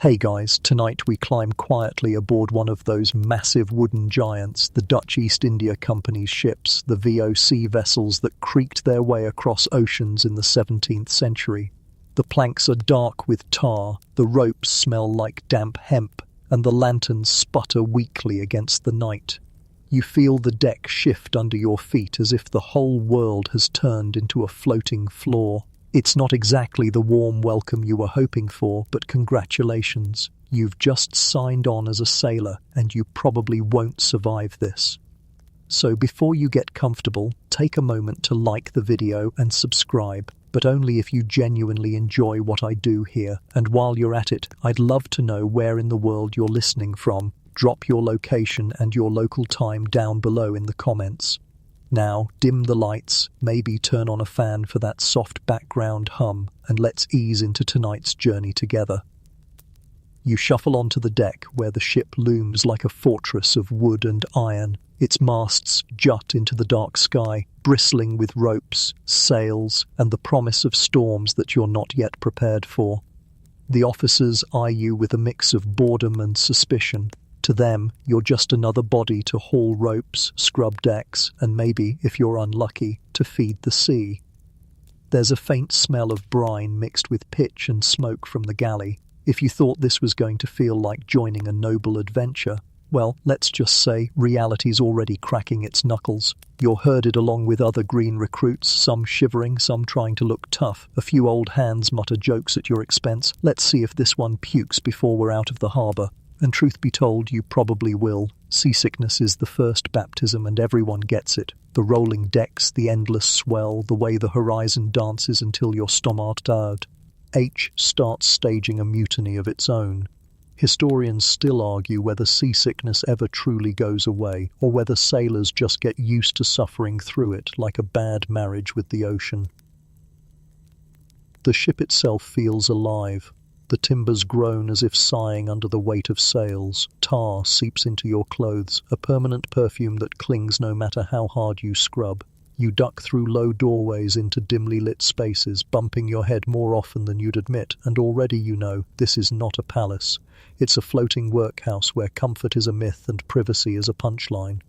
Hey guys, tonight we climb quietly aboard one of those massive wooden giants, the Dutch East India Company's ships, the VOC vessels that creaked their way across oceans in the 17th century. The planks are dark with tar, the ropes smell like damp hemp, and the lanterns sputter weakly against the night. You feel the deck shift under your feet as if the whole world has turned into a floating floor. It's not exactly the warm welcome you were hoping for, but congratulations. You've just signed on as a sailor, and you probably won't survive this. So before you get comfortable, take a moment to like the video and subscribe, but only if you genuinely enjoy what I do here. And while you're at it, I'd love to know where in the world you're listening from. Drop your location and your local time down below in the comments. Now, dim the lights, maybe turn on a fan for that soft background hum, and let's ease into tonight's journey together. You shuffle onto the deck where the ship looms like a fortress of wood and iron. Its masts jut into the dark sky, bristling with ropes, sails, and the promise of storms that you're not yet prepared for. The officers eye you with a mix of boredom and suspicion. To them, you're just another body to haul ropes, scrub decks, and maybe, if you're unlucky, to feed the sea. There's a faint smell of brine mixed with pitch and smoke from the galley. If you thought this was going to feel like joining a noble adventure, well, let's just say reality's already cracking its knuckles. You're herded along with other green recruits, some shivering, some trying to look tough. A few old hands mutter jokes at your expense. Let's see if this one pukes before we're out of the harbour. And truth be told, you probably will. Seasickness is the first baptism and everyone gets it. The rolling decks, the endless swell, the way the horizon dances until you're stomached out. H starts staging a mutiny of its own. Historians still argue whether seasickness ever truly goes away, or whether sailors just get used to suffering through it like a bad marriage with the ocean. The ship itself feels alive. The timbers groan as if sighing under the weight of sails. Tar seeps into your clothes, a permanent perfume that clings no matter how hard you scrub. You duck through low doorways into dimly lit spaces, bumping your head more often than you'd admit, and already you know this is not a palace. It's a floating workhouse where comfort is a myth and privacy is a punchline.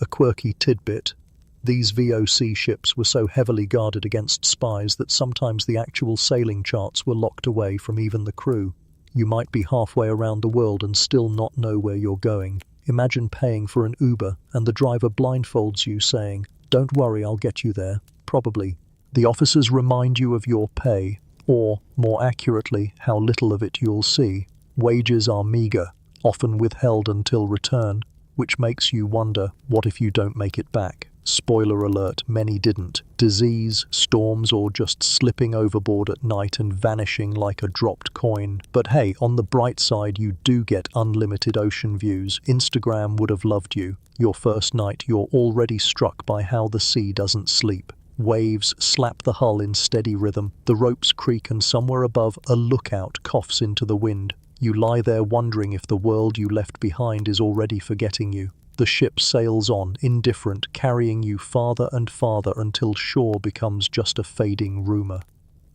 A quirky tidbit. These VOC ships were so heavily guarded against spies that sometimes the actual sailing charts were locked away from even the crew. You might be halfway around the world and still not know where you're going. Imagine paying for an Uber and the driver blindfolds you saying, "Don't worry, I'll get you there." Probably. The officers remind you of your pay, or, more accurately, how little of it you'll see. Wages are meagre, often withheld until return, which makes you wonder, what if you don't make it back? Spoiler alert, many didn't. Disease, storms, or just slipping overboard at night and vanishing like a dropped coin. But hey, on the bright side, you do get unlimited ocean views. Instagram would have loved you. Your first night, you're already struck by how the sea doesn't sleep. Waves slap the hull in steady rhythm. The ropes creak and somewhere above, a lookout coughs into the wind. You lie there wondering if the world you left behind is already forgetting you. The ship sails on, indifferent, carrying you farther and farther until shore becomes just a fading rumour.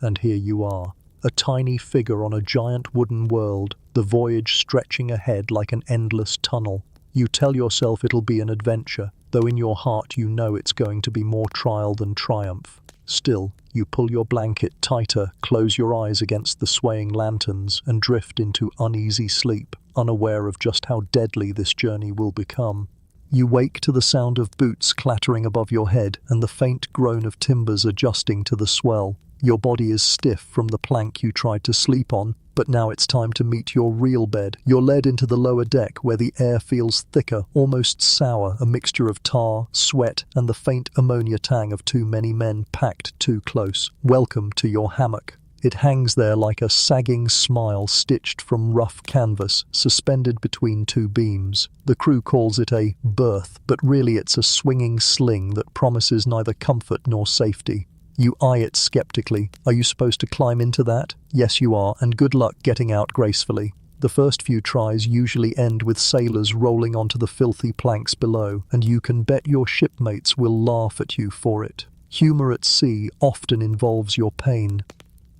And here you are, a tiny figure on a giant wooden world, the voyage stretching ahead like an endless tunnel. You tell yourself it'll be an adventure, though in your heart you know it's going to be more trial than triumph. Still, you pull your blanket tighter, close your eyes against the swaying lanterns, and drift into uneasy sleep, unaware of just how deadly this journey will become. You wake to the sound of boots clattering above your head and the faint groan of timbers adjusting to the swell. Your body is stiff from the plank you tried to sleep on, but now it's time to meet your real bed. You're led into the lower deck where the air feels thicker, almost sour, a mixture of tar, sweat, and the faint ammonia tang of too many men packed too close. Welcome to your hammock. It hangs there like a sagging smile stitched from rough canvas, suspended between two beams. The crew calls it a berth, but really it's a swinging sling that promises neither comfort nor safety. You eye it skeptically. Are you supposed to climb into that? Yes, you are, and good luck getting out gracefully. The first few tries usually end with sailors rolling onto the filthy planks below, and you can bet your shipmates will laugh at you for it. Humour at sea often involves your pain.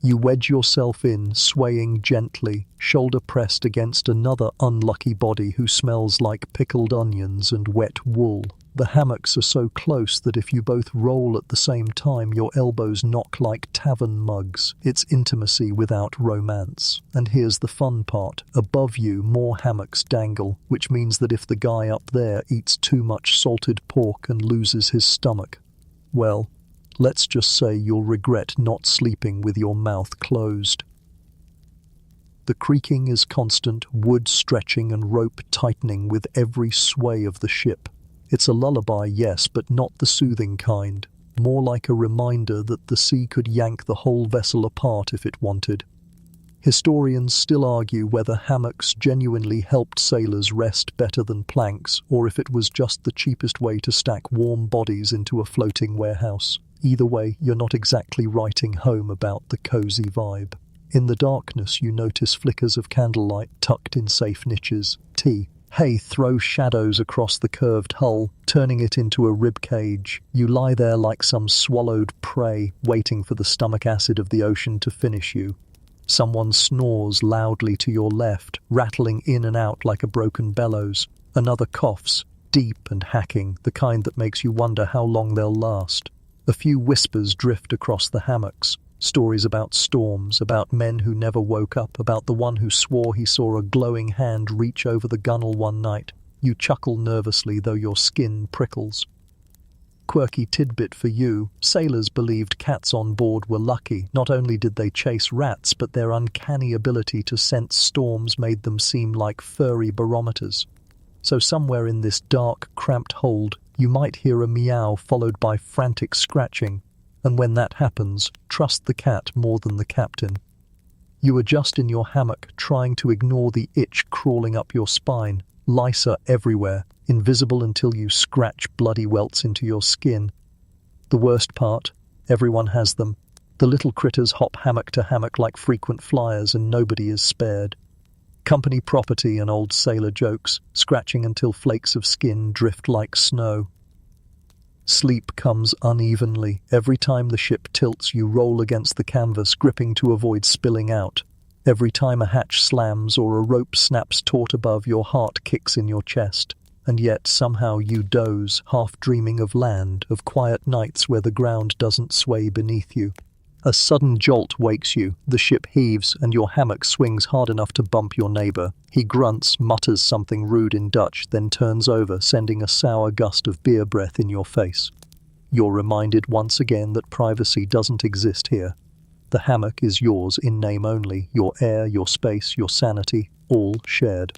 You wedge yourself in, swaying gently, shoulder pressed against another unlucky body who smells like pickled onions and wet wool. The hammocks are so close that if you both roll at the same time, your elbows knock like tavern mugs. It's intimacy without romance. And here's the fun part. Above you, more hammocks dangle, which means that if the guy up there eats too much salted pork and loses his stomach, well, let's just say you'll regret not sleeping with your mouth closed. The creaking is constant, wood stretching and rope tightening with every sway of the ship. It's a lullaby, yes, but not the soothing kind. More like a reminder that the sea could yank the whole vessel apart if it wanted. Historians still argue whether hammocks genuinely helped sailors rest better than planks, or if it was just the cheapest way to stack warm bodies into a floating warehouse. Either way, you're not exactly writing home about the cozy vibe. In the darkness, you notice flickers of candlelight tucked in safe niches. Hay throw shadows across the curved hull, turning it into a rib cage. You lie there like some swallowed prey, waiting for the stomach acid of the ocean to finish you. Someone snores loudly to your left, rattling in and out like a broken bellows. Another coughs, deep and hacking, the kind that makes you wonder how long they'll last. A few whispers drift across the hammocks. Stories about storms, about men who never woke up, about the one who swore he saw a glowing hand reach over the gunwale one night. You chuckle nervously, though your skin prickles. Quirky tidbit for you, sailors believed cats on board were lucky. Not only did they chase rats, but their uncanny ability to sense storms made them seem like furry barometers. So somewhere in this dark, cramped hold, you might hear a meow followed by frantic scratching. And when that happens, trust the cat more than the captain. You adjust in your hammock, trying to ignore the itch crawling up your spine. Lice are everywhere, invisible until you scratch bloody welts into your skin. The worst part, everyone has them. The little critters hop hammock to hammock like frequent flyers, and nobody is spared. Company property and old sailor jokes, scratching until flakes of skin drift like snow. Sleep comes unevenly. Every time the ship tilts, you roll against the canvas, gripping to avoid spilling out. Every time a hatch slams or a rope snaps taut above, your heart kicks in your chest. And yet somehow you doze, half dreaming of land, of quiet nights where the ground doesn't sway beneath you. A sudden jolt wakes you, the ship heaves, and your hammock swings hard enough to bump your neighbor. He grunts, mutters something rude in Dutch, then turns over, sending a sour gust of beer breath in your face. You're reminded once again that privacy doesn't exist here. The hammock is yours in name only, your air, your space, your sanity, all shared.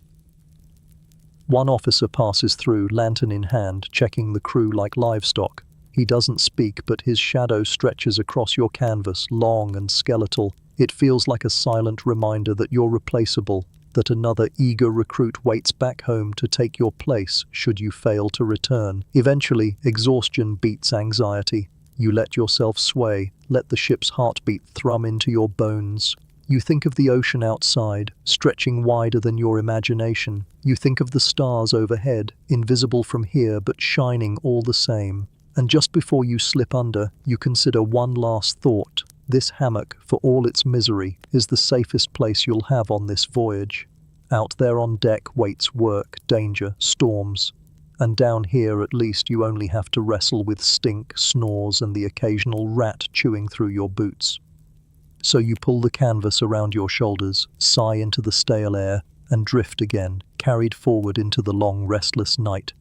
One officer passes through, lantern in hand, checking the crew like livestock. He doesn't speak, but his shadow stretches across your canvas, long and skeletal. It feels like a silent reminder that you're replaceable, that another eager recruit waits back home to take your place should you fail to return. Eventually, exhaustion beats anxiety. You let yourself sway, let the ship's heartbeat thrum into your bones. You think of the ocean outside, stretching wider than your imagination. You think of the stars overhead, invisible from here but shining all the same. And just before you slip under, you consider one last thought. This hammock, for all its misery, is the safest place you'll have on this voyage. Out there on deck waits work, danger, storms. And down here, at least, you only have to wrestle with stink, snores, and the occasional rat chewing through your boots. So you pull the canvas around your shoulders, sigh into the stale air, and drift again, carried forward into the long, restless night.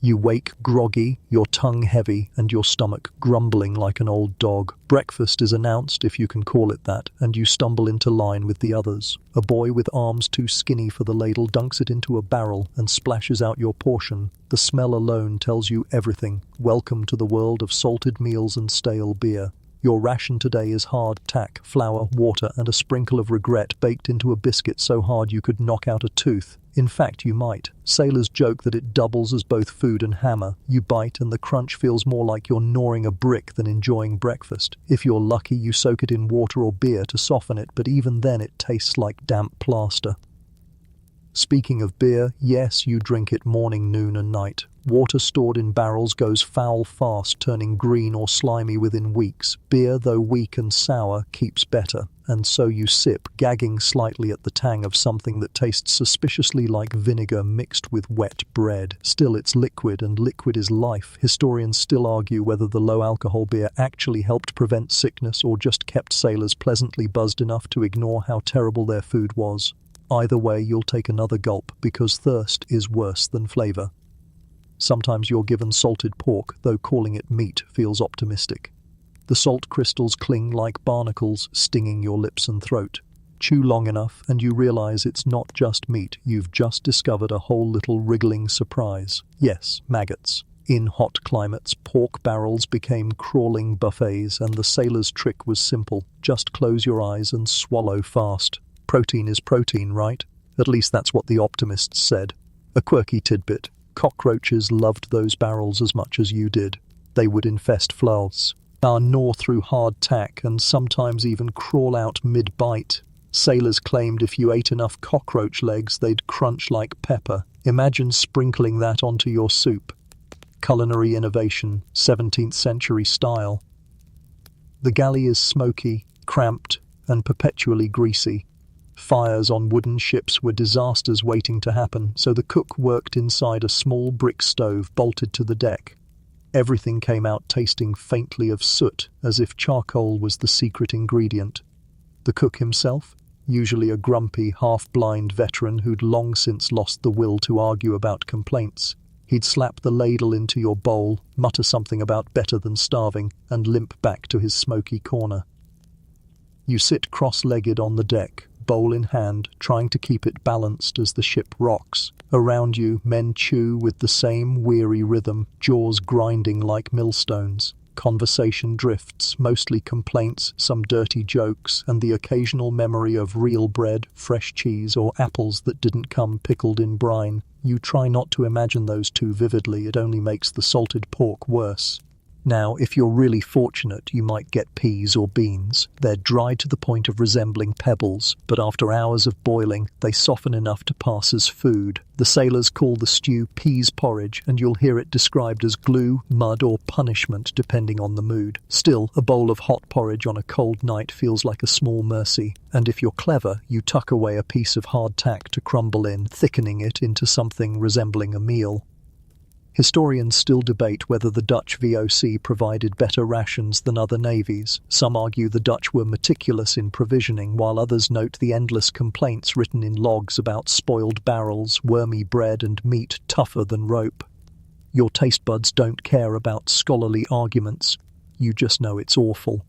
You wake groggy, your tongue heavy, and your stomach grumbling like an old dog. Breakfast is announced, if you can call it that, and you stumble into line with the others. A boy with arms too skinny for the ladle dunks it into a barrel and splashes out your portion. The smell alone tells you everything. Welcome to the world of salted meals and stale beer. Your ration today is hardtack, flour, water, and a sprinkle of regret baked into a biscuit so hard you could knock out a tooth. In fact, you might. Sailors joke that it doubles as both food and hammer. You bite, and the crunch feels more like you're gnawing a brick than enjoying breakfast. If you're lucky, you soak it in water or beer to soften it, but even then it tastes like damp plaster. Speaking of beer, yes, you drink it morning, noon, and night. Water stored in barrels goes foul fast, turning green or slimy within weeks. Beer, though weak and sour, keeps better. And so you sip, gagging slightly at the tang of something that tastes suspiciously like vinegar mixed with wet bread. Still, it's liquid, and liquid is life. Historians still argue whether the low-alcohol beer actually helped prevent sickness or just kept sailors pleasantly buzzed enough to ignore how terrible their food was. Either way, you'll take another gulp, because thirst is worse than flavor. Sometimes you're given salted pork, though calling it meat feels optimistic. The salt crystals cling like barnacles, stinging your lips and throat. Chew long enough, and you realize it's not just meat. You've just discovered a whole little wriggling surprise. Yes, maggots. In hot climates, pork barrels became crawling buffets, and the sailor's trick was simple. Just close your eyes and swallow fast. Protein is protein, right? At least that's what the optimists said. A quirky tidbit. Cockroaches loved those barrels as much as you did. They would infest floors, gnaw through hardtack, and sometimes even crawl out mid-bite. Sailors claimed if you ate enough cockroach legs, they'd crunch like pepper. Imagine sprinkling that onto your soup. Culinary innovation, 17th century style. The galley is smoky, cramped, and perpetually greasy. Fires on wooden ships were disasters waiting to happen, so the cook worked inside a small brick stove bolted to the deck. Everything came out tasting faintly of soot, as if charcoal was the secret ingredient. The cook himself, usually a grumpy, half-blind veteran who'd long since lost the will to argue about complaints. He'd slap the ladle into your bowl, mutter something about better than starving, and limp back to his smoky corner. You sit cross-legged on the deck, bowl in hand, trying to keep it balanced as the ship rocks. Around you, men chew with the same weary rhythm, jaws grinding like millstones. Conversation drifts, mostly complaints, some dirty jokes, and the occasional memory of real bread, fresh cheese, or apples that didn't come pickled in brine. You try not to imagine those too vividly, it only makes the salted pork worse. Now, if you're really fortunate, you might get peas or beans. They're dry to the point of resembling pebbles, but after hours of boiling, they soften enough to pass as food. The sailors call the stew peas porridge, and you'll hear it described as glue, mud, or punishment, depending on the mood. Still, a bowl of hot porridge on a cold night feels like a small mercy, and if you're clever, you tuck away a piece of hardtack to crumble in, thickening it into something resembling a meal. Historians still debate whether the Dutch VOC provided better rations than other navies. Some argue the Dutch were meticulous in provisioning, while others note the endless complaints written in logs about spoiled barrels, wormy bread, and meat tougher than rope. Your taste buds don't care about scholarly arguments. You just know it's awful.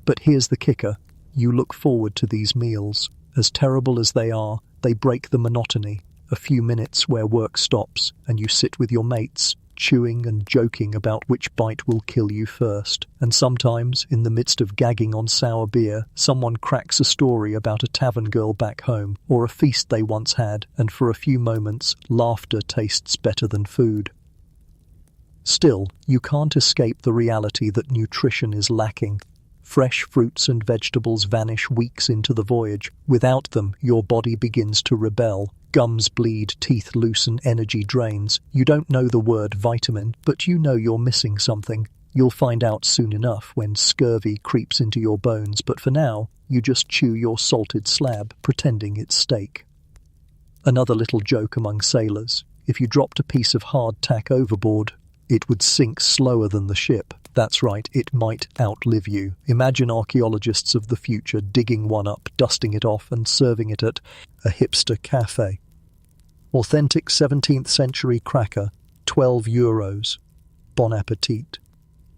But here's the kicker. You look forward to these meals. As terrible as they are, they break the monotony. A few minutes where work stops, and you sit with your mates, chewing and joking about which bite will kill you first. And sometimes, in the midst of gagging on sour beer, someone cracks a story about a tavern girl back home, or a feast they once had, and for a few moments, laughter tastes better than food. Still, you can't escape the reality that nutrition is lacking. Fresh fruits and vegetables vanish weeks into the voyage. Without them, your body begins to rebel. Gums bleed, teeth loosen, energy drains. You don't know the word vitamin, but you know you're missing something. You'll find out soon enough when scurvy creeps into your bones, but for now, you just chew your salted slab, pretending it's steak. Another little joke among sailors. If you dropped a piece of hardtack overboard, it would sink slower than the ship. That's right, it might outlive you. Imagine archaeologists of the future digging one up, dusting it off, and serving it at a hipster cafe. Authentic 17th century cracker, €12. Bon appetit.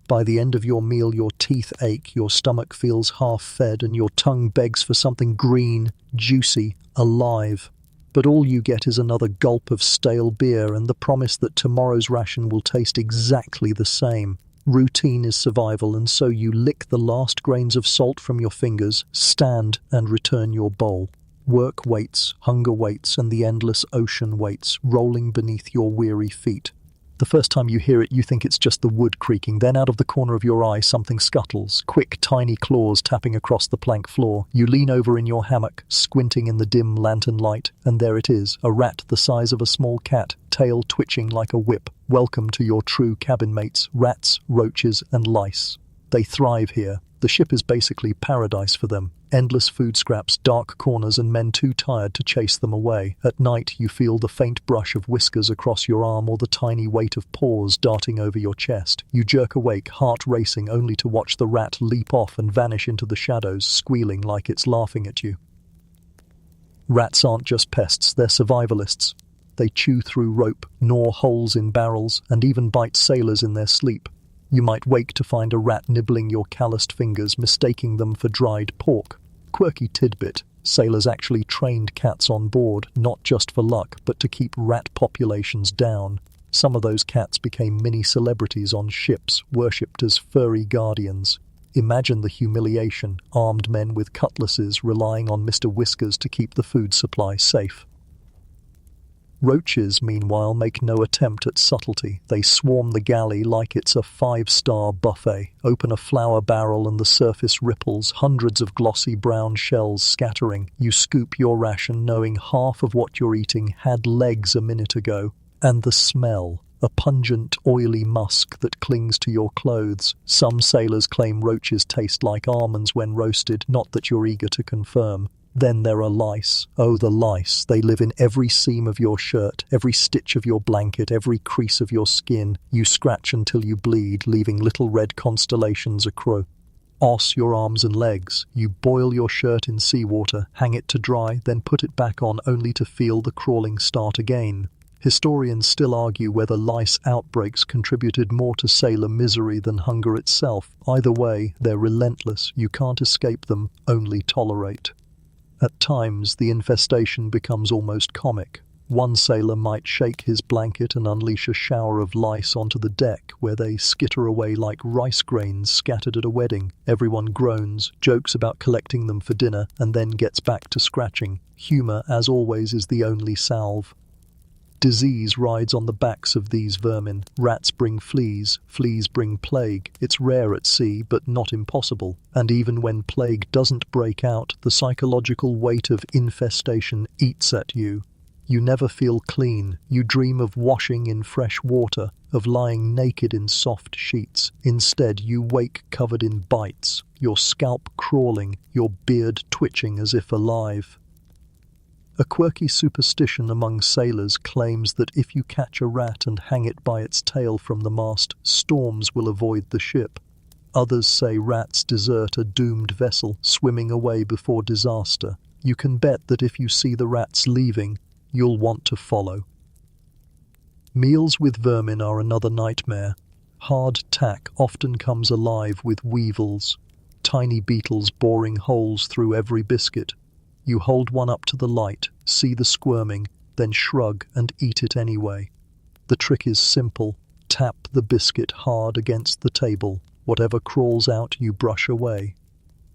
By the end of your meal, your teeth ache, your stomach feels half-fed, and your tongue begs for something green, juicy, alive. But all you get is another gulp of stale beer and the promise that tomorrow's ration will taste exactly the same. Routine is survival, and so you lick the last grains of salt from your fingers, stand, and return your bowl. Work waits, hunger waits, and the endless ocean waits, rolling beneath your weary feet. The first time you hear it, you think it's just the wood creaking. Then out of the corner of your eye, something scuttles, quick, tiny claws tapping across the plank floor. You lean over in your hammock, squinting in the dim lantern light, and there it is, a rat the size of a small cat, tail twitching like a whip. Welcome to your true cabin mates, rats, roaches, and lice. They thrive here. The ship is basically paradise for them. Endless food scraps, dark corners, and men too tired to chase them away. At night, you feel the faint brush of whiskers across your arm or the tiny weight of paws darting over your chest. You jerk awake, heart racing, only to watch the rat leap off and vanish into the shadows, squealing like it's laughing at you. Rats aren't just pests, they're survivalists. They chew through rope, gnaw holes in barrels, and even bite sailors in their sleep. You might wake to find a rat nibbling your calloused fingers, mistaking them for dried pork. Quirky tidbit: sailors actually trained cats on board, not just for luck, but to keep rat populations down. Some of those cats became mini-celebrities on ships, worshipped as furry guardians. Imagine the humiliation, armed men with cutlasses relying on Mr. Whiskers to keep the food supply safe. Roaches, meanwhile, make no attempt at subtlety. They swarm the galley like it's a five-star buffet. Open a flour barrel and the surface ripples, hundreds of glossy brown shells scattering. You scoop your ration knowing half of what you're eating had legs a minute ago. And the smell, a pungent, oily musk that clings to your clothes. Some sailors claim roaches taste like almonds when roasted, not that you're eager to confirm. Then there are lice. Oh, the lice. They live in every seam of your shirt, every stitch of your blanket, every crease of your skin. You scratch until you bleed, leaving little red constellations across your arms and legs. You boil your shirt in seawater, hang it to dry, then put it back on only to feel the crawling start again. Historians still argue whether lice outbreaks contributed more to sailor misery than hunger itself. Either way, they're relentless. You can't escape them, only tolerate. At times, the infestation becomes almost comic. One sailor might shake his blanket and unleash a shower of lice onto the deck, where they skitter away like rice grains scattered at a wedding. Everyone groans, jokes about collecting them for dinner, and then gets back to scratching. Humor, as always, is the only salve. Disease rides on the backs of these vermin. Rats bring fleas, fleas bring plague. It's rare at sea, but not impossible. And even when plague doesn't break out, the psychological weight of infestation eats at you. You never feel clean. You dream of washing in fresh water, of lying naked in soft sheets. Instead, you wake covered in bites, your scalp crawling, your beard twitching as if alive. A quirky superstition among sailors claims that if you catch a rat and hang it by its tail from the mast, storms will avoid the ship. Others say rats desert a doomed vessel, swimming away before disaster. You can bet that if you see the rats leaving, you'll want to follow. Meals with vermin are another nightmare. Hardtack often comes alive with weevils, tiny beetles boring holes through every biscuit. You hold one up to the light, see the squirming, then shrug and eat it anyway. The trick is simple. Tap the biscuit hard against the table. Whatever crawls out, you brush away.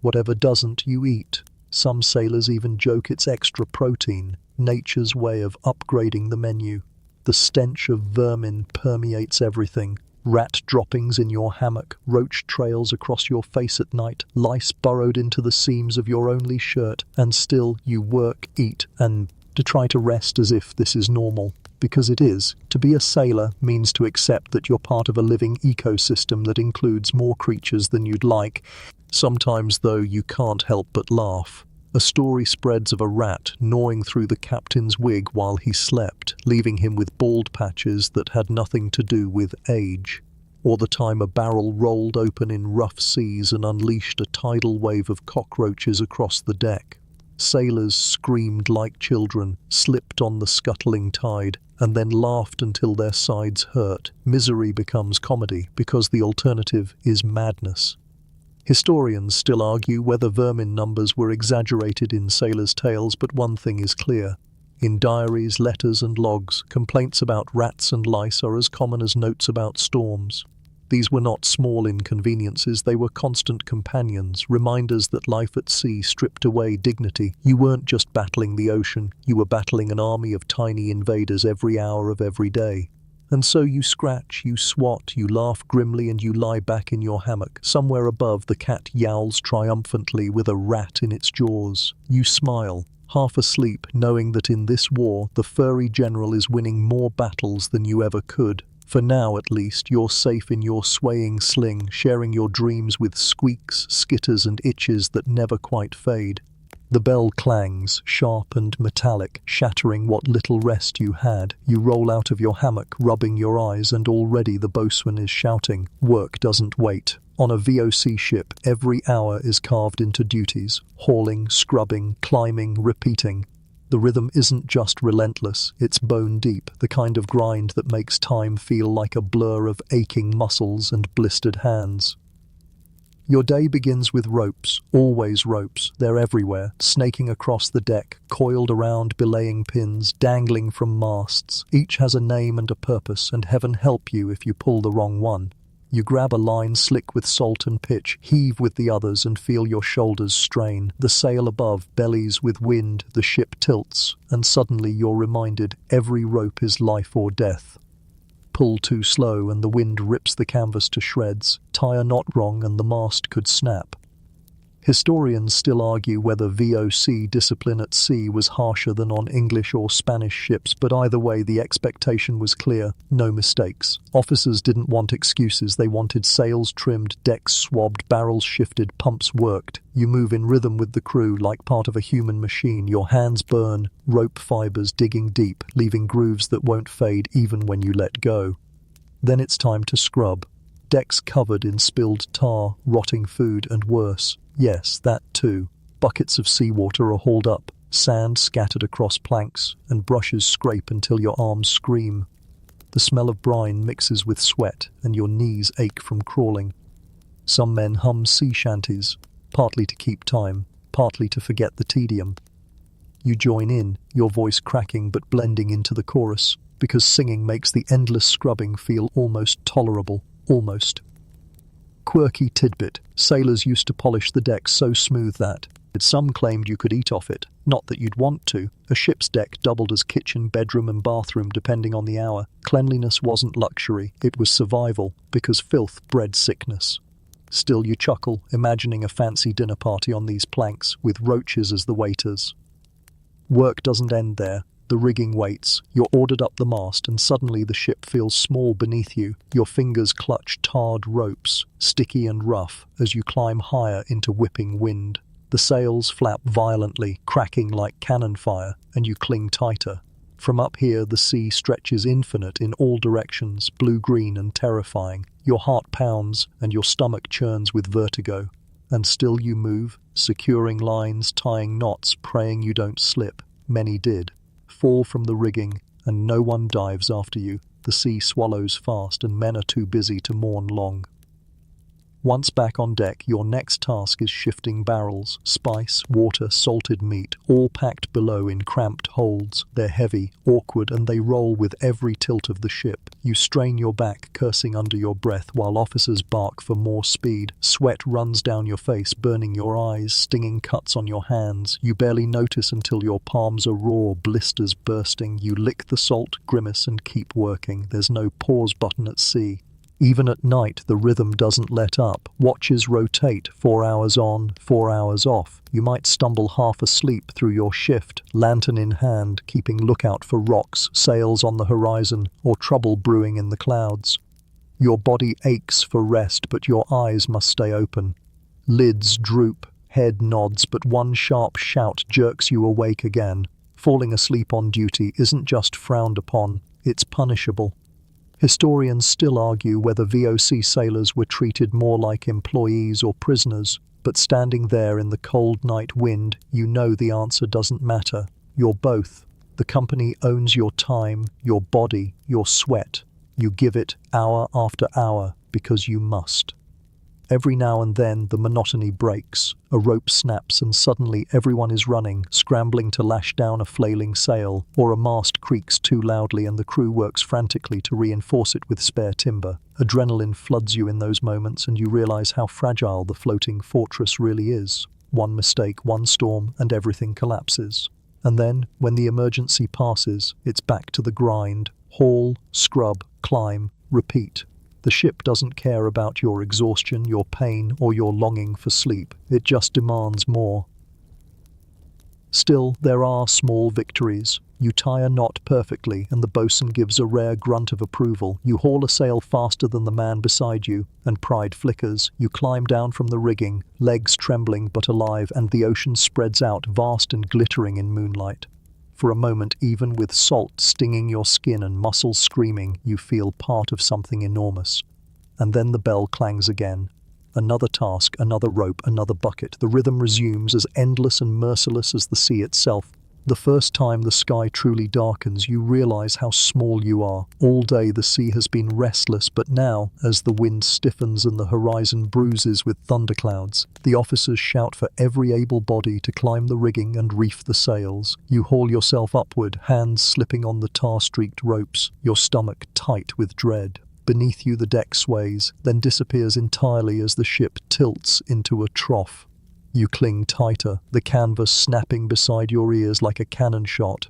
Whatever doesn't, you eat. Some sailors even joke it's extra protein, nature's way of upgrading the menu. The stench of vermin permeates everything. Rat droppings in your hammock, roach trails across your face at night, lice burrowed into the seams of your only shirt, and still you work, eat, and to try to rest as if this is normal. Because it is. To be a sailor means to accept that you're part of a living ecosystem that includes more creatures than you'd like. Sometimes, though, you can't help but laugh. A story spreads of a rat gnawing through the captain's wig while he slept, leaving him with bald patches that had nothing to do with age. Or the time a barrel rolled open in rough seas and unleashed a tidal wave of cockroaches across the deck. Sailors screamed like children, slipped on the scuttling tide, and then laughed until their sides hurt. Misery becomes comedy because the alternative is madness. Historians still argue whether vermin numbers were exaggerated in sailors' tales, but one thing is clear. In diaries, letters and logs, complaints about rats and lice are as common as notes about storms. These were not small inconveniences, they were constant companions, reminders that life at sea stripped away dignity. You weren't just battling the ocean, you were battling an army of tiny invaders every hour of every day. And so you scratch, you swat, you laugh grimly, and you lie back in your hammock. Somewhere above, the cat yowls triumphantly with a rat in its jaws. You smile, half asleep, knowing that in this war, the furry general is winning more battles than you ever could. For now, at least, you're safe in your swaying sling, sharing your dreams with squeaks, skitters, and itches that never quite fade. The bell clangs, sharp and metallic, shattering what little rest you had. You roll out of your hammock, rubbing your eyes, and already the boatswain is shouting. Work doesn't wait. On a VOC ship, every hour is carved into duties. Hauling, scrubbing, climbing, repeating. The rhythm isn't just relentless, it's bone deep, the kind of grind that makes time feel like a blur of aching muscles and blistered hands. Your day begins with ropes, always ropes. They're everywhere, snaking across the deck, coiled around belaying pins, dangling from masts. Each has a name and a purpose, and heaven help you if you pull the wrong one. You grab a line slick with salt and pitch, heave with the others, and feel your shoulders strain. The sail above bellies with wind, the ship tilts, and suddenly you're reminded every rope is life or death. Pull too slow and the wind rips the canvas to shreds. Tie a knot wrong and the mast could snap. Historians still argue whether VOC discipline at sea was harsher than on English or Spanish ships, but either way the expectation was clear, no mistakes. Officers didn't want excuses, they wanted sails trimmed, decks swabbed, barrels shifted, pumps worked. You move in rhythm with the crew like part of a human machine. Your hands burn, rope fibers digging deep, leaving grooves that won't fade even when you let go. Then it's time to scrub. Decks covered in spilled tar, rotting food, and worse. Yes, that too. Buckets of seawater are hauled up, sand scattered across planks, and brushes scrape until your arms scream. The smell of brine mixes with sweat, and your knees ache from crawling. Some men hum sea shanties, partly to keep time, partly to forget the tedium. You join in, your voice cracking but blending into the chorus, because singing makes the endless scrubbing feel almost tolerable. Almost. Quirky tidbit. Sailors used to polish the deck so smooth that some claimed you could eat off it. Not that you'd want to. A ship's deck doubled as kitchen, bedroom, and bathroom depending on the hour. Cleanliness wasn't luxury, it was survival, because filth bred sickness. Still you chuckle, imagining a fancy dinner party on these planks, with roaches as the waiters. Work doesn't end there. The rigging waits. You're ordered up the mast, and suddenly the ship feels small beneath you. Your fingers clutch tarred ropes, sticky and rough, as you climb higher into whipping wind. The sails flap violently, cracking like cannon fire, and you cling tighter. From up here, the sea stretches infinite in all directions, blue-green and terrifying. Your heart pounds, and your stomach churns with vertigo. And still you move, securing lines, tying knots, praying you don't slip. Many did. Fall from the rigging, and no one dives after you. The sea swallows fast, and men are too busy to mourn long. Once back on deck, your next task is shifting barrels, spice, water, salted meat, all packed below in cramped holds. They're heavy, awkward, and they roll with every tilt of the ship. You strain your back, cursing under your breath, while officers bark for more speed. Sweat runs down your face, burning your eyes, stinging cuts on your hands. You barely notice until your palms are raw, blisters bursting. You lick the salt, grimace, and keep working. There's no pause button at sea. Even at night, the rhythm doesn't let up. Watches rotate, 4 hours on, 4 hours off. You might stumble half asleep through your shift, lantern in hand, keeping lookout for rocks, sails on the horizon, or trouble brewing in the clouds. Your body aches for rest, but your eyes must stay open. Lids droop, head nods, but one sharp shout jerks you awake again. Falling asleep on duty isn't just frowned upon, it's punishable. Historians still argue whether VOC sailors were treated more like employees or prisoners, but standing there in the cold night wind, you know the answer doesn't matter. You're both. The company owns your time, your body, your sweat. You give it hour after hour because you must. Every now and then the monotony breaks, a rope snaps and suddenly everyone is running, scrambling to lash down a flailing sail, or a mast creaks too loudly and the crew works frantically to reinforce it with spare timber. Adrenaline floods you in those moments and you realize how fragile the floating fortress really is. One mistake, one storm, and everything collapses. And then, when the emergency passes, it's back to the grind. Haul, scrub, climb, repeat. The ship doesn't care about your exhaustion, your pain, or your longing for sleep. It just demands more. Still, there are small victories. You tie a knot perfectly, and the bosun gives a rare grunt of approval. You haul a sail faster than the man beside you, and pride flickers. You climb down from the rigging, legs trembling but alive, and the ocean spreads out, vast and glittering in moonlight. For a moment, even with salt stinging your skin and muscles screaming, you feel part of something enormous. And then the bell clangs again. Another task, another rope, another bucket. The rhythm resumes, as endless and merciless as the sea itself. The first time the sky truly darkens, you realize how small you are. All day the sea has been restless, but now, as the wind stiffens and the horizon bruises with thunderclouds, the officers shout for every able body to climb the rigging and reef the sails. You haul yourself upward, hands slipping on the tar-streaked ropes, your stomach tight with dread. Beneath you the deck sways, then disappears entirely as the ship tilts into a trough. You cling tighter, the canvas snapping beside your ears like a cannon shot.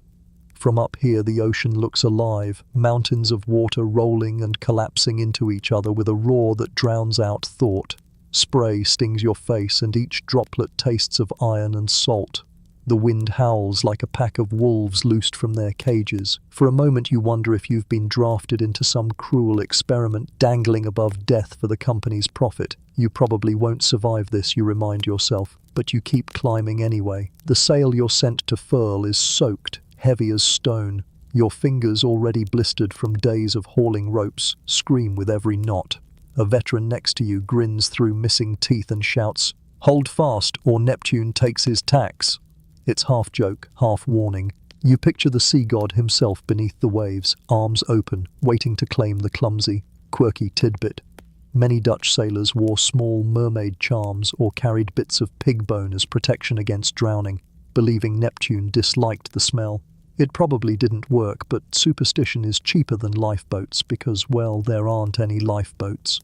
From up here the ocean looks alive, mountains of water rolling and collapsing into each other with a roar that drowns out thought. Spray stings your face, and each droplet tastes of iron and salt. The wind howls like a pack of wolves loosed from their cages. For a moment you wonder if you've been drafted into some cruel experiment dangling above death for the company's profit. You probably won't survive this, you remind yourself, but you keep climbing anyway. The sail you're sent to furl is soaked, heavy as stone. Your fingers, already blistered from days of hauling ropes, scream with every knot. A veteran next to you grins through missing teeth and shouts, "Hold fast, or Neptune takes his tax." It's half joke, half warning. You picture the sea god himself beneath the waves, arms open, waiting to claim the clumsy, quirky tidbit. Many Dutch sailors wore small mermaid charms or carried bits of pig bone as protection against drowning, believing Neptune disliked the smell. It probably didn't work, but superstition is cheaper than lifeboats because, well, there aren't any lifeboats.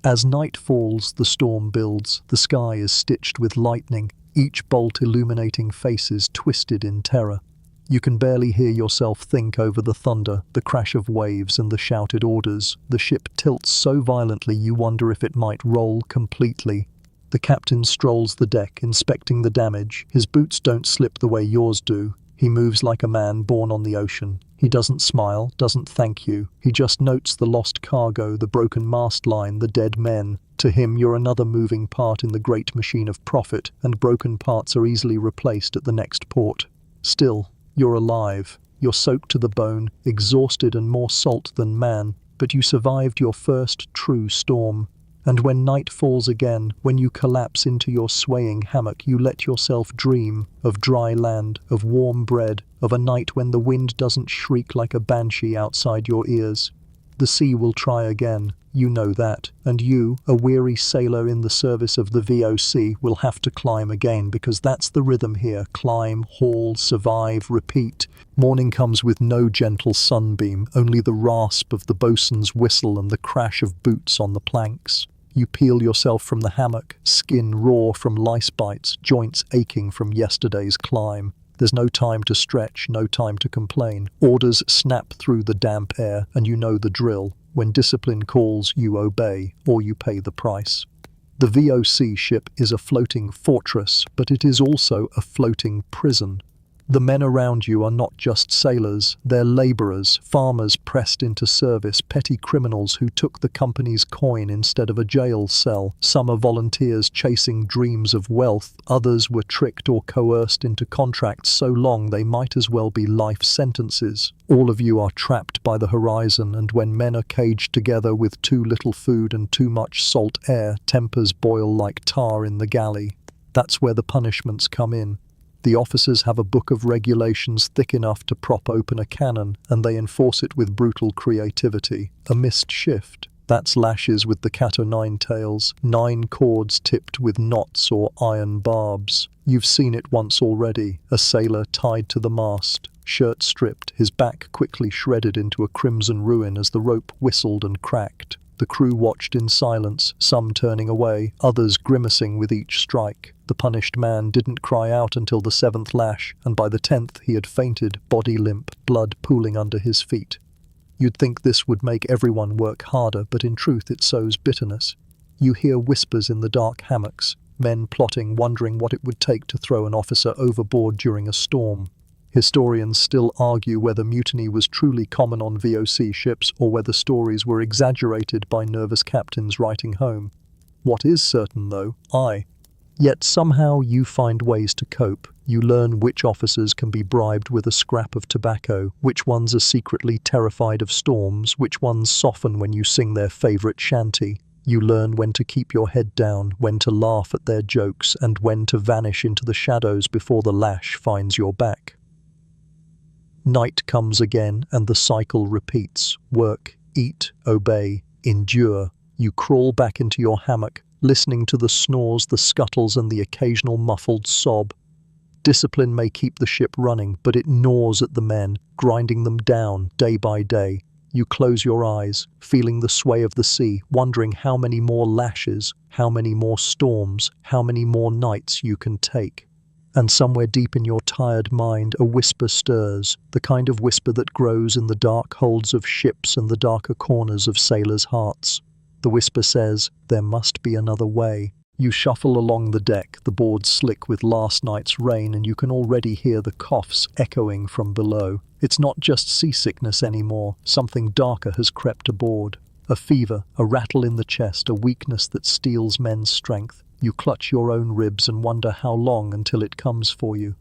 As night falls, the storm builds. The sky is stitched with lightning, each bolt illuminating faces twisted in terror. You can barely hear yourself think over the thunder, the crash of waves and the shouted orders. The ship tilts so violently you wonder if it might roll completely. The captain strolls the deck, inspecting the damage. His boots don't slip the way yours do. He moves like a man born on the ocean. He doesn't smile, doesn't thank you. He just notes the lost cargo, the broken mast line, the dead men. To him, you're another moving part in the great machine of profit, and broken parts are easily replaced at the next port. Still, you're alive. You're soaked to the bone, exhausted and more salt than man, but you survived your first true storm. And when night falls again, when you collapse into your swaying hammock, you let yourself dream of dry land, of warm bread, of a night when the wind doesn't shriek like a banshee outside your ears. The sea will try again, you know that, and you, a weary sailor in the service of the VOC, will have to climb again, because that's the rhythm here. Climb, haul, survive, repeat. Morning comes with no gentle sunbeam, only the rasp of the bosun's whistle and the crash of boots on the planks. You peel yourself from the hammock, skin raw from lice bites, joints aching from yesterday's climb. There's no time to stretch, no time to complain. Orders snap through the damp air, and you know the drill. When discipline calls, you obey, or you pay the price. The VOC ship is a floating fortress, but it is also a floating prison. The men around you are not just sailors, they're labourers, farmers pressed into service, petty criminals who took the company's coin instead of a jail cell. Some are volunteers chasing dreams of wealth, others were tricked or coerced into contracts so long they might as well be life sentences. All of you are trapped by the horizon, and when men are caged together with too little food and too much salt air, tempers boil like tar in the galley. That's where the punishments come in. The officers have a book of regulations thick enough to prop open a cannon, and they enforce it with brutal creativity. A missed shift. That's lashes with the cat-o'-nine tails, 9 cords tipped with knots or iron barbs. You've seen it once already, a sailor tied to the mast, shirt stripped, his back quickly shredded into a crimson ruin as the rope whistled and cracked. The crew watched in silence, some turning away, others grimacing with each strike. The punished man didn't cry out until the 7th lash, and by the 10th he had fainted, body limp, blood pooling under his feet. You'd think this would make everyone work harder, but in truth it sows bitterness. You hear whispers in the dark hammocks, men plotting, wondering what it would take to throw an officer overboard during a storm. Historians still argue whether mutiny was truly common on VOC ships or whether stories were exaggerated by nervous captains writing home. What is certain, though, Yet somehow you find ways to cope. You learn which officers can be bribed with a scrap of tobacco, which ones are secretly terrified of storms, which ones soften when you sing their favourite shanty. You learn when to keep your head down, when to laugh at their jokes, and when to vanish into the shadows before the lash finds your back. Night comes again, and the cycle repeats. Work, eat, obey, endure. You crawl back into your hammock, listening to the snores, the scuttles, and the occasional muffled sob. Discipline may keep the ship running, but it gnaws at the men, grinding them down day by day. You close your eyes, feeling the sway of the sea, wondering how many more lashes, how many more storms, how many more nights you can take. And somewhere deep in your tired mind, a whisper stirs, the kind of whisper that grows in the dark holds of ships and the darker corners of sailors' hearts. The whisper says, there must be another way. You shuffle along the deck, the boards slick with last night's rain, and you can already hear the coughs echoing from below. It's not just seasickness anymore. Something darker has crept aboard. A fever, a rattle in the chest, a weakness that steals men's strength. You clutch your own ribs and wonder how long until it comes for you.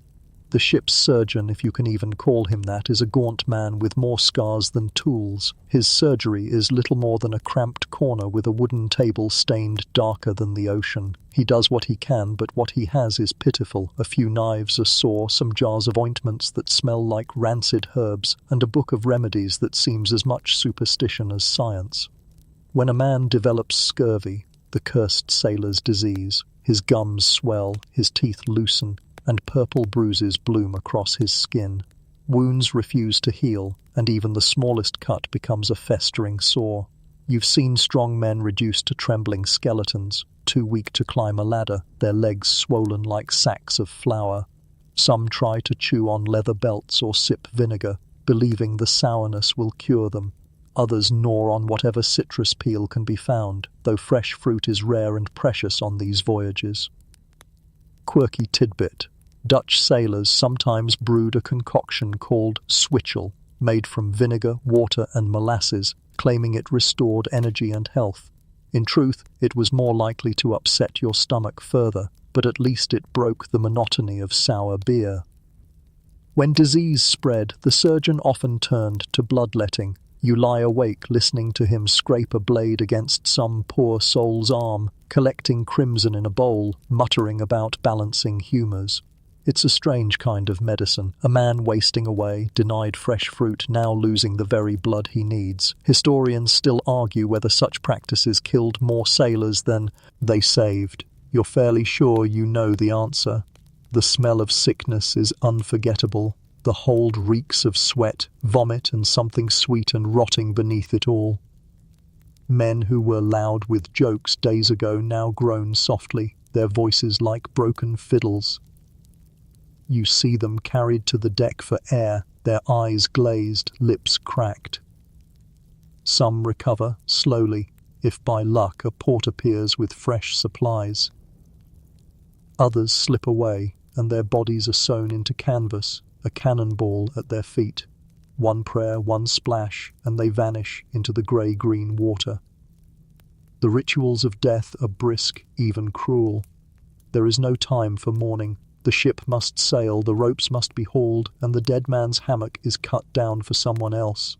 The ship's surgeon, if you can even call him that, is a gaunt man with more scars than tools. His surgery is little more than a cramped corner with a wooden table stained darker than the ocean. He does what he can, but what he has is pitiful. A few knives, a saw, some jars of ointments that smell like rancid herbs, and a book of remedies that seems as much superstition as science. When a man develops scurvy, the cursed sailor's disease, his gums swell, his teeth loosen, and purple bruises bloom across his skin. Wounds refuse to heal, and even the smallest cut becomes a festering sore. You've seen strong men reduced to trembling skeletons, too weak to climb a ladder, their legs swollen like sacks of flour. Some try to chew on leather belts or sip vinegar, believing the sourness will cure them. Others gnaw on whatever citrus peel can be found, though fresh fruit is rare and precious on these voyages. Quirky tidbit. Dutch sailors sometimes brewed a concoction called switchel, made from vinegar, water, and molasses, claiming it restored energy and health. In truth, it was more likely to upset your stomach further, but at least it broke the monotony of sour beer. When disease spread, the surgeon often turned to bloodletting. You lie awake listening to him scrape a blade against some poor soul's arm, collecting crimson in a bowl, muttering about balancing humours. It's a strange kind of medicine, a man wasting away, denied fresh fruit, now losing the very blood he needs. Historians still argue whether such practices killed more sailors than they saved. You're fairly sure you know the answer. The smell of sickness is unforgettable. The hold reeks of sweat, vomit, and something sweet and rotting beneath it all. Men who were loud with jokes days ago now groan softly, their voices like broken fiddles. You see them carried to the deck for air, their eyes glazed, lips cracked. Some recover, slowly, if by luck a port appears with fresh supplies. Others slip away, and their bodies are sewn into canvas, a cannonball at their feet. One prayer, one splash, and they vanish into the grey-green water. The rituals of death are brisk, even cruel. There is no time for mourning. The ship must sail, the ropes must be hauled, and the dead man's hammock is cut down for someone else.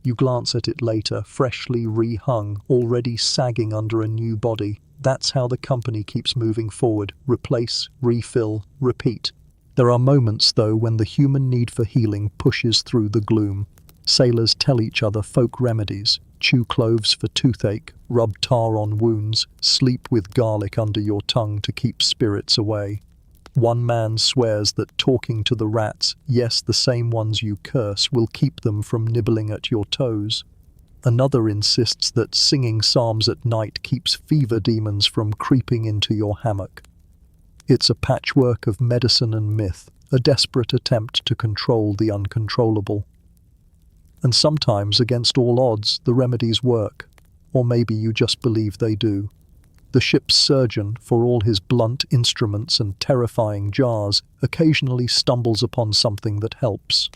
You glance at it later, freshly rehung, already sagging under a new body. That's how the company keeps moving forward. Replace, refill, repeat. There are moments, though, when the human need for healing pushes through the gloom. Sailors tell each other folk remedies, chew cloves for toothache, rub tar on wounds, sleep with garlic under your tongue to keep spirits away. One man swears that talking to the rats, yes, the same ones you curse, will keep them from nibbling at your toes. Another insists that singing psalms at night keeps fever demons from creeping into your hammock. It's a patchwork of medicine and myth, a desperate attempt to control the uncontrollable. And sometimes, against all odds, the remedies work. Or maybe you just believe they do. The ship's surgeon, for all his blunt instruments and terrifying jars, occasionally stumbles upon something that helps.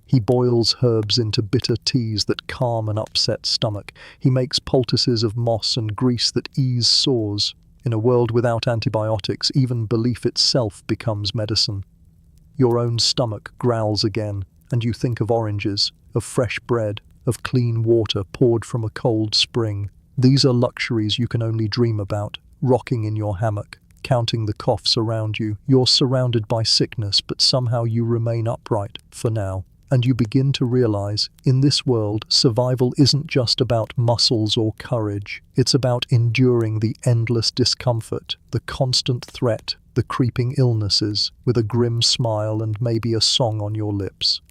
He boils herbs into bitter teas that calm an upset stomach. He makes poultices of moss and grease that ease sores. In a world without antibiotics, even belief itself becomes medicine. Your own stomach growls again, and you think of oranges, of fresh bread, of clean water poured from a cold spring. These are luxuries you can only dream about, rocking in your hammock, counting the coughs around you. You're surrounded by sickness, but somehow you remain upright, for now. And you begin to realize, in this world, survival isn't just about muscles or courage. It's about enduring the endless discomfort, the constant threat, the creeping illnesses, with a grim smile and maybe a song on your lips.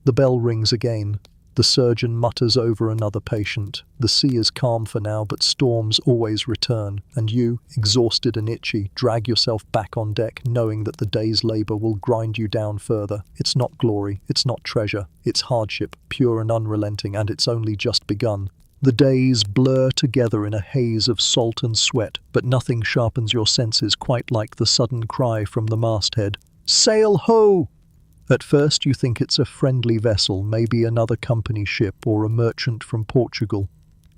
The bell rings again. The surgeon mutters over another patient. The sea is calm for now, but storms always return, and you, exhausted and itchy, drag yourself back on deck, knowing that the day's labor will grind you down further. It's not glory, it's not treasure, it's hardship, pure and unrelenting, and it's only just begun. The days blur together in a haze of salt and sweat, but nothing sharpens your senses quite like the sudden cry from the masthead, "Sail ho!" At first you think it's a friendly vessel, maybe another company ship or a merchant from Portugal.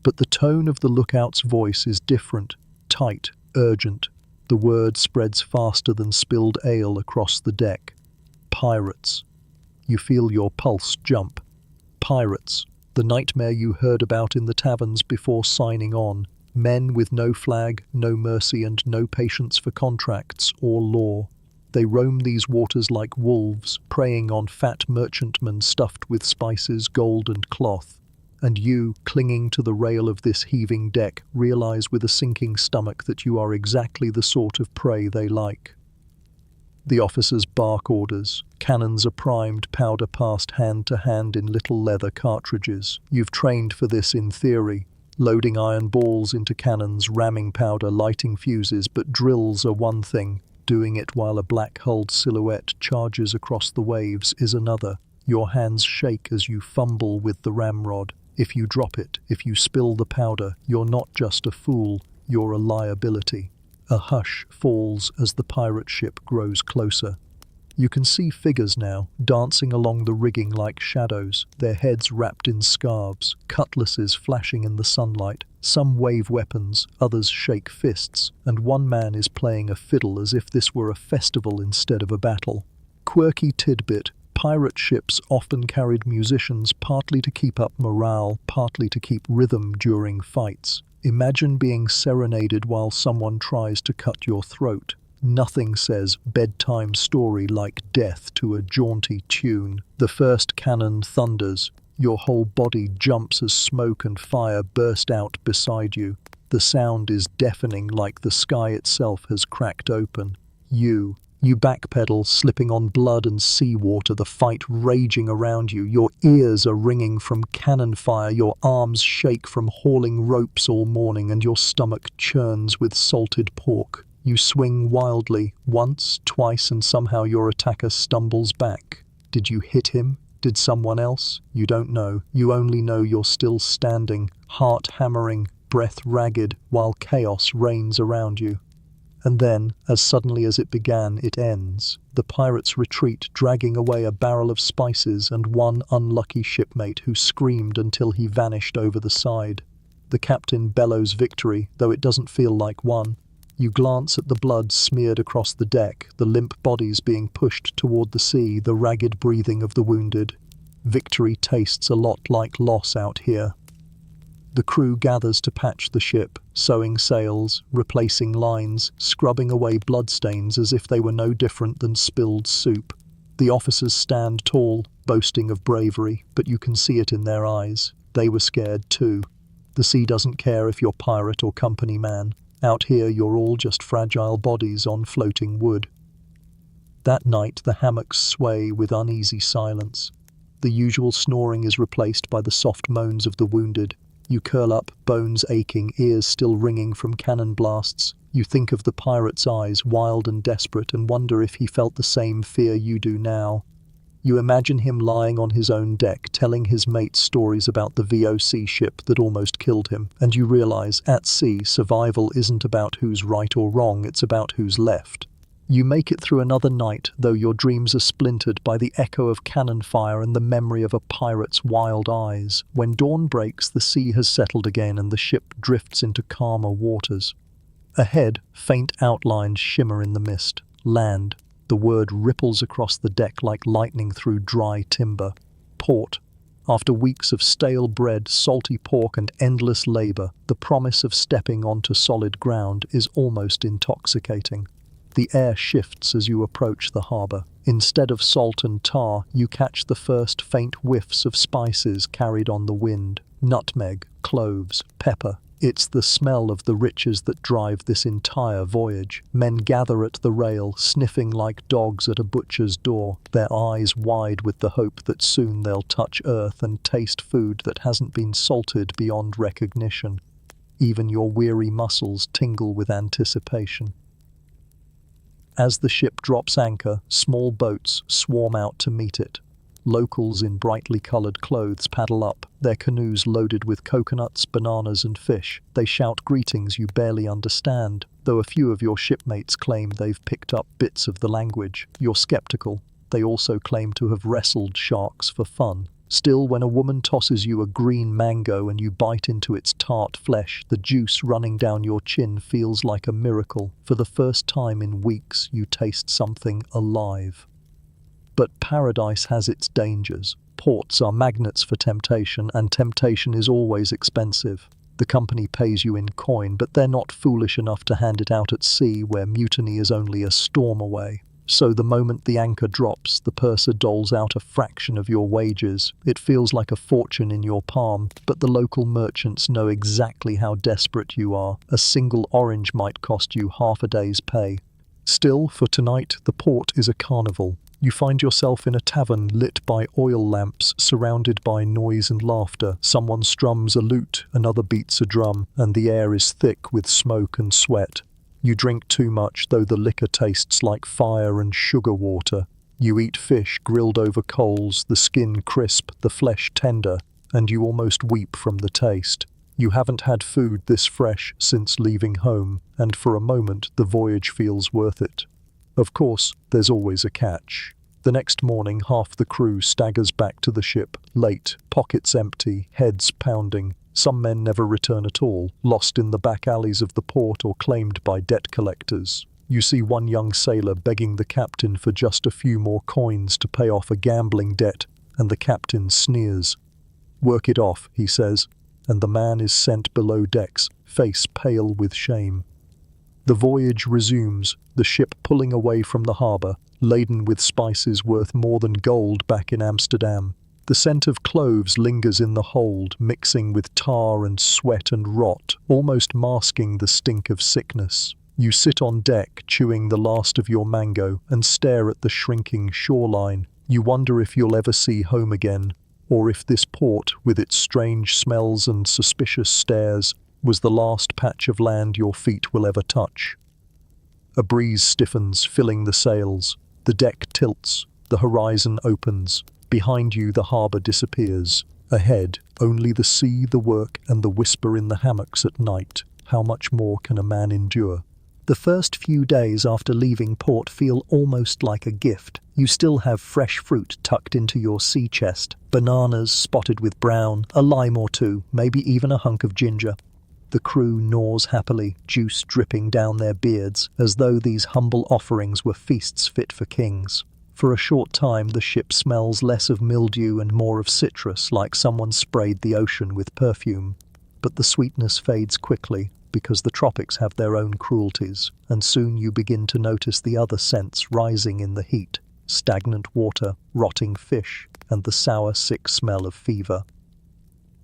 But the tone of the lookout's voice is different, tight, urgent. The word spreads faster than spilled ale across the deck. Pirates. You feel your pulse jump. Pirates. The nightmare you heard about in the taverns before signing on. Men with no flag, no mercy, and no patience for contracts or law. They roam these waters like wolves, preying on fat merchantmen stuffed with spices, gold, and cloth. And you, clinging to the rail of this heaving deck, realize with a sinking stomach that you are exactly the sort of prey they like. The officers bark orders. Cannons are primed, powder passed hand to hand in little leather cartridges. You've trained for this in theory, loading iron balls into cannons, ramming powder, lighting fuses, but drills are one thing. Doing it while a black-hulled silhouette charges across the waves is another. Your hands shake as you fumble with the ramrod. If you drop it, if you spill the powder, you're not just a fool, you're a liability. A hush falls as the pirate ship grows closer. You can see figures now, dancing along the rigging like shadows, their heads wrapped in scarves, cutlasses flashing in the sunlight. Some wave weapons, others shake fists, and one man is playing a fiddle as if this were a festival instead of a battle. Quirky tidbit: pirate ships often carried musicians partly to keep up morale, partly to keep rhythm during fights. Imagine being serenaded while someone tries to cut your throat. Nothing says bedtime story like death to a jaunty tune. The first cannon thunders. Your whole body jumps as smoke and fire burst out beside you. The sound is deafening, like the sky itself has cracked open. You backpedal, slipping on blood and seawater, the fight raging around you. Your ears are ringing from cannon fire, your arms shake from hauling ropes all morning, and your stomach churns with salted pork. You swing wildly, once, twice, and somehow your attacker stumbles back. Did you hit him? Did someone else? You don't know. You only know you're still standing, heart hammering, breath ragged, while chaos reigns around you. And then, as suddenly as it began, it ends. The pirates retreat, dragging away a barrel of spices and one unlucky shipmate who screamed until he vanished over the side. The captain bellows victory, though it doesn't feel like one. You glance at the blood smeared across the deck, the limp bodies being pushed toward the sea, the ragged breathing of the wounded. Victory tastes a lot like loss out here. The crew gathers to patch the ship, sewing sails, replacing lines, scrubbing away bloodstains as if they were no different than spilled soup. The officers stand tall, boasting of bravery, but you can see it in their eyes. They were scared too. The sea doesn't care if you're pirate or company man. Out here, you're all just fragile bodies on floating wood. That night, the hammocks sway with uneasy silence. The usual snoring is replaced by the soft moans of the wounded. You curl up, bones aching, ears still ringing from cannon blasts. You think of the pirate's eyes, wild and desperate, and wonder if he felt the same fear you do now. You imagine him lying on his own deck, telling his mates stories about the VOC ship that almost killed him, and you realize, at sea, survival isn't about who's right or wrong, it's about who's left. You make it through another night, though your dreams are splintered by the echo of cannon fire and the memory of a pirate's wild eyes. When dawn breaks, the sea has settled again and the ship drifts into calmer waters. Ahead, faint outlines shimmer in the mist. Land. The word ripples across the deck like lightning through dry timber. Port. After weeks of stale bread, salty pork and endless labor, the promise of stepping onto solid ground is almost intoxicating. The air shifts as you approach the harbor. Instead of salt and tar, you catch the first faint whiffs of spices carried on the wind. Nutmeg, cloves, pepper. It's the smell of the riches that drive this entire voyage. Men gather at the rail, sniffing like dogs at a butcher's door, their eyes wide with the hope that soon they'll touch earth and taste food that hasn't been salted beyond recognition. Even your weary muscles tingle with anticipation. As the ship drops anchor, small boats swarm out to meet it. Locals in brightly coloured clothes paddle up, their canoes loaded with coconuts, bananas and fish. They shout greetings you barely understand, though a few of your shipmates claim they've picked up bits of the language. You're skeptical. They also claim to have wrestled sharks for fun. Still, when a woman tosses you a green mango and you bite into its tart flesh, the juice running down your chin feels like a miracle. For the first time in weeks, you taste something alive. But paradise has its dangers. Ports are magnets for temptation, and temptation is always expensive. The company pays you in coin, but they're not foolish enough to hand it out at sea where mutiny is only a storm away. So the moment the anchor drops, the purser doles out a fraction of your wages. It feels like a fortune in your palm, but the local merchants know exactly how desperate you are. A single orange might cost you half a day's pay. Still, for tonight, the port is a carnival. You find yourself in a tavern lit by oil lamps, surrounded by noise and laughter. Someone strums a lute, another beats a drum, and the air is thick with smoke and sweat. You drink too much, though the liquor tastes like fire and sugar water. You eat fish grilled over coals, the skin crisp, the flesh tender, and you almost weep from the taste. You haven't had food this fresh since leaving home, and for a moment the voyage feels worth it. Of course, there's always a catch. The next morning, half the crew staggers back to the ship, late, pockets empty, heads pounding. Some men never return at all, lost in the back alleys of the port or claimed by debt collectors. You see one young sailor begging the captain for just a few more coins to pay off a gambling debt, and the captain sneers. "Work it off," he says, and the man is sent below decks, face pale with shame. The voyage resumes, the ship pulling away from the harbour, laden with spices worth more than gold back in Amsterdam. The scent of cloves lingers in the hold, mixing with tar and sweat and rot, almost masking the stink of sickness. You sit on deck, chewing the last of your mango, and stare at the shrinking shoreline. You wonder if you'll ever see home again, or if this port, with its strange smells and suspicious stares, was the last patch of land your feet will ever touch. A breeze stiffens, filling the sails. The deck tilts. The horizon opens. Behind you, the harbour disappears. Ahead, only the sea, the work, and the whisper in the hammocks at night. How much more can a man endure? The first few days after leaving port feel almost like a gift. You still have fresh fruit tucked into your sea chest, bananas spotted with brown, a lime or two, maybe even a hunk of ginger. The crew gnaws happily, juice dripping down their beards, as though these humble offerings were feasts fit for kings. For a short time, the ship smells less of mildew and more of citrus, like someone sprayed the ocean with perfume. But the sweetness fades quickly, because the tropics have their own cruelties, and soon you begin to notice the other scents rising in the heat: stagnant water, rotting fish, and the sour, sick smell of fever.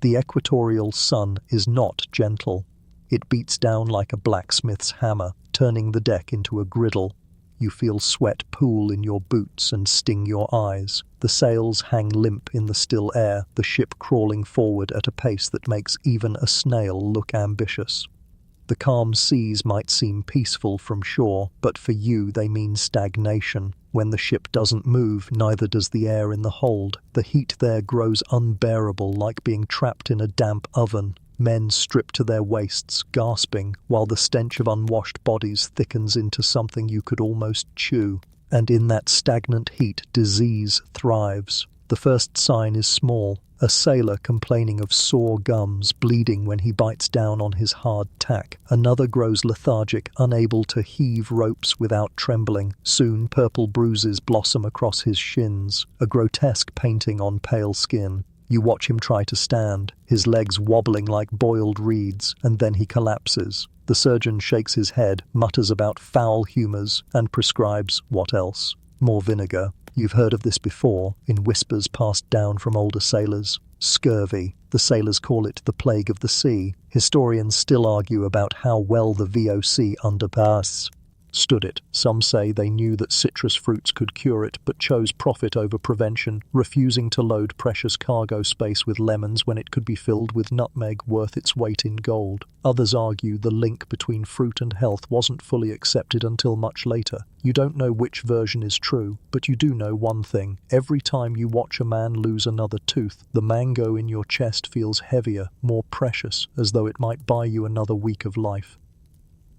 The equatorial sun is not gentle. It beats down like a blacksmith's hammer, turning the deck into a griddle. You feel sweat pool in your boots and sting your eyes. The sails hang limp in the still air, the ship crawling forward at a pace that makes even a snail look ambitious. The calm seas might seem peaceful from shore, but for you they mean stagnation. When the ship doesn't move, neither does the air in the hold. The heat there grows unbearable, like being trapped in a damp oven. Men strip to their waists, gasping, while the stench of unwashed bodies thickens into something you could almost chew. And in that stagnant heat, disease thrives. The first sign is small. A sailor complaining of sore gums, bleeding when he bites down on his hardtack. Another grows lethargic, unable to heave ropes without trembling. Soon purple bruises blossom across his shins, a grotesque painting on pale skin. You watch him try to stand, his legs wobbling like boiled reeds, and then he collapses. The surgeon shakes his head, mutters about foul humours, and prescribes what else? More vinegar. You've heard of this before, in whispers passed down from older sailors. Scurvy. The sailors call it the plague of the sea. Historians still argue about how well the VOC understood it. Some say they knew that citrus fruits could cure it, but chose profit over prevention, refusing to load precious cargo space with lemons when it could be filled with nutmeg worth its weight in gold. Others argue the link between fruit and health wasn't fully accepted until much later. You don't know which version is true, but you do know one thing. Every time you watch a man lose another tooth, the mango in your chest feels heavier, more precious, as though it might buy you another week of life.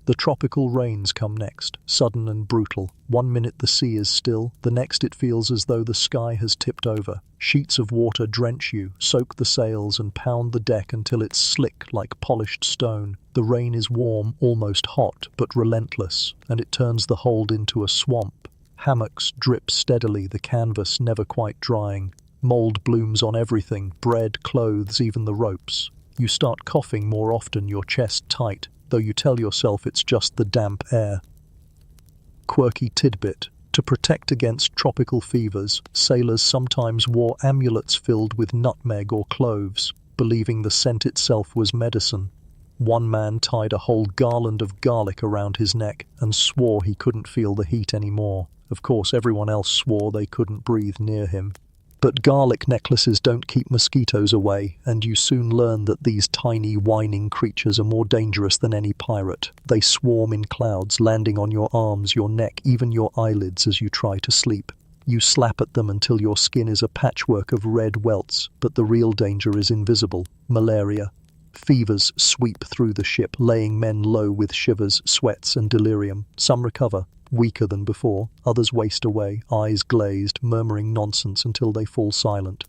The tropical rains come next, sudden and brutal. 1 minute the sea is still, the next it feels as though the sky has tipped over. Sheets of water drench you, soak the sails and pound the deck until it's slick like polished stone. The rain is warm, almost hot, but relentless, and it turns the hold into a swamp. Hammocks drip steadily, the canvas never quite drying. Mold blooms on everything, bread, clothes, even the ropes. You start coughing more often, your chest tight, though you tell yourself it's just the damp air. Quirky tidbit. To protect against tropical fevers, sailors sometimes wore amulets filled with nutmeg or cloves, believing the scent itself was medicine. One man tied a whole garland of garlic around his neck and swore he couldn't feel the heat anymore. Of course, everyone else swore they couldn't breathe near him. But garlic necklaces don't keep mosquitoes away, and you soon learn that these tiny, whining creatures are more dangerous than any pirate. They swarm in clouds, landing on your arms, your neck, even your eyelids as you try to sleep. You slap at them until your skin is a patchwork of red welts, but the real danger is invisible: malaria. Fevers sweep through the ship, laying men low with shivers, sweats, and delirium. Some recover, weaker than before, others waste away, eyes glazed, murmuring nonsense until they fall silent.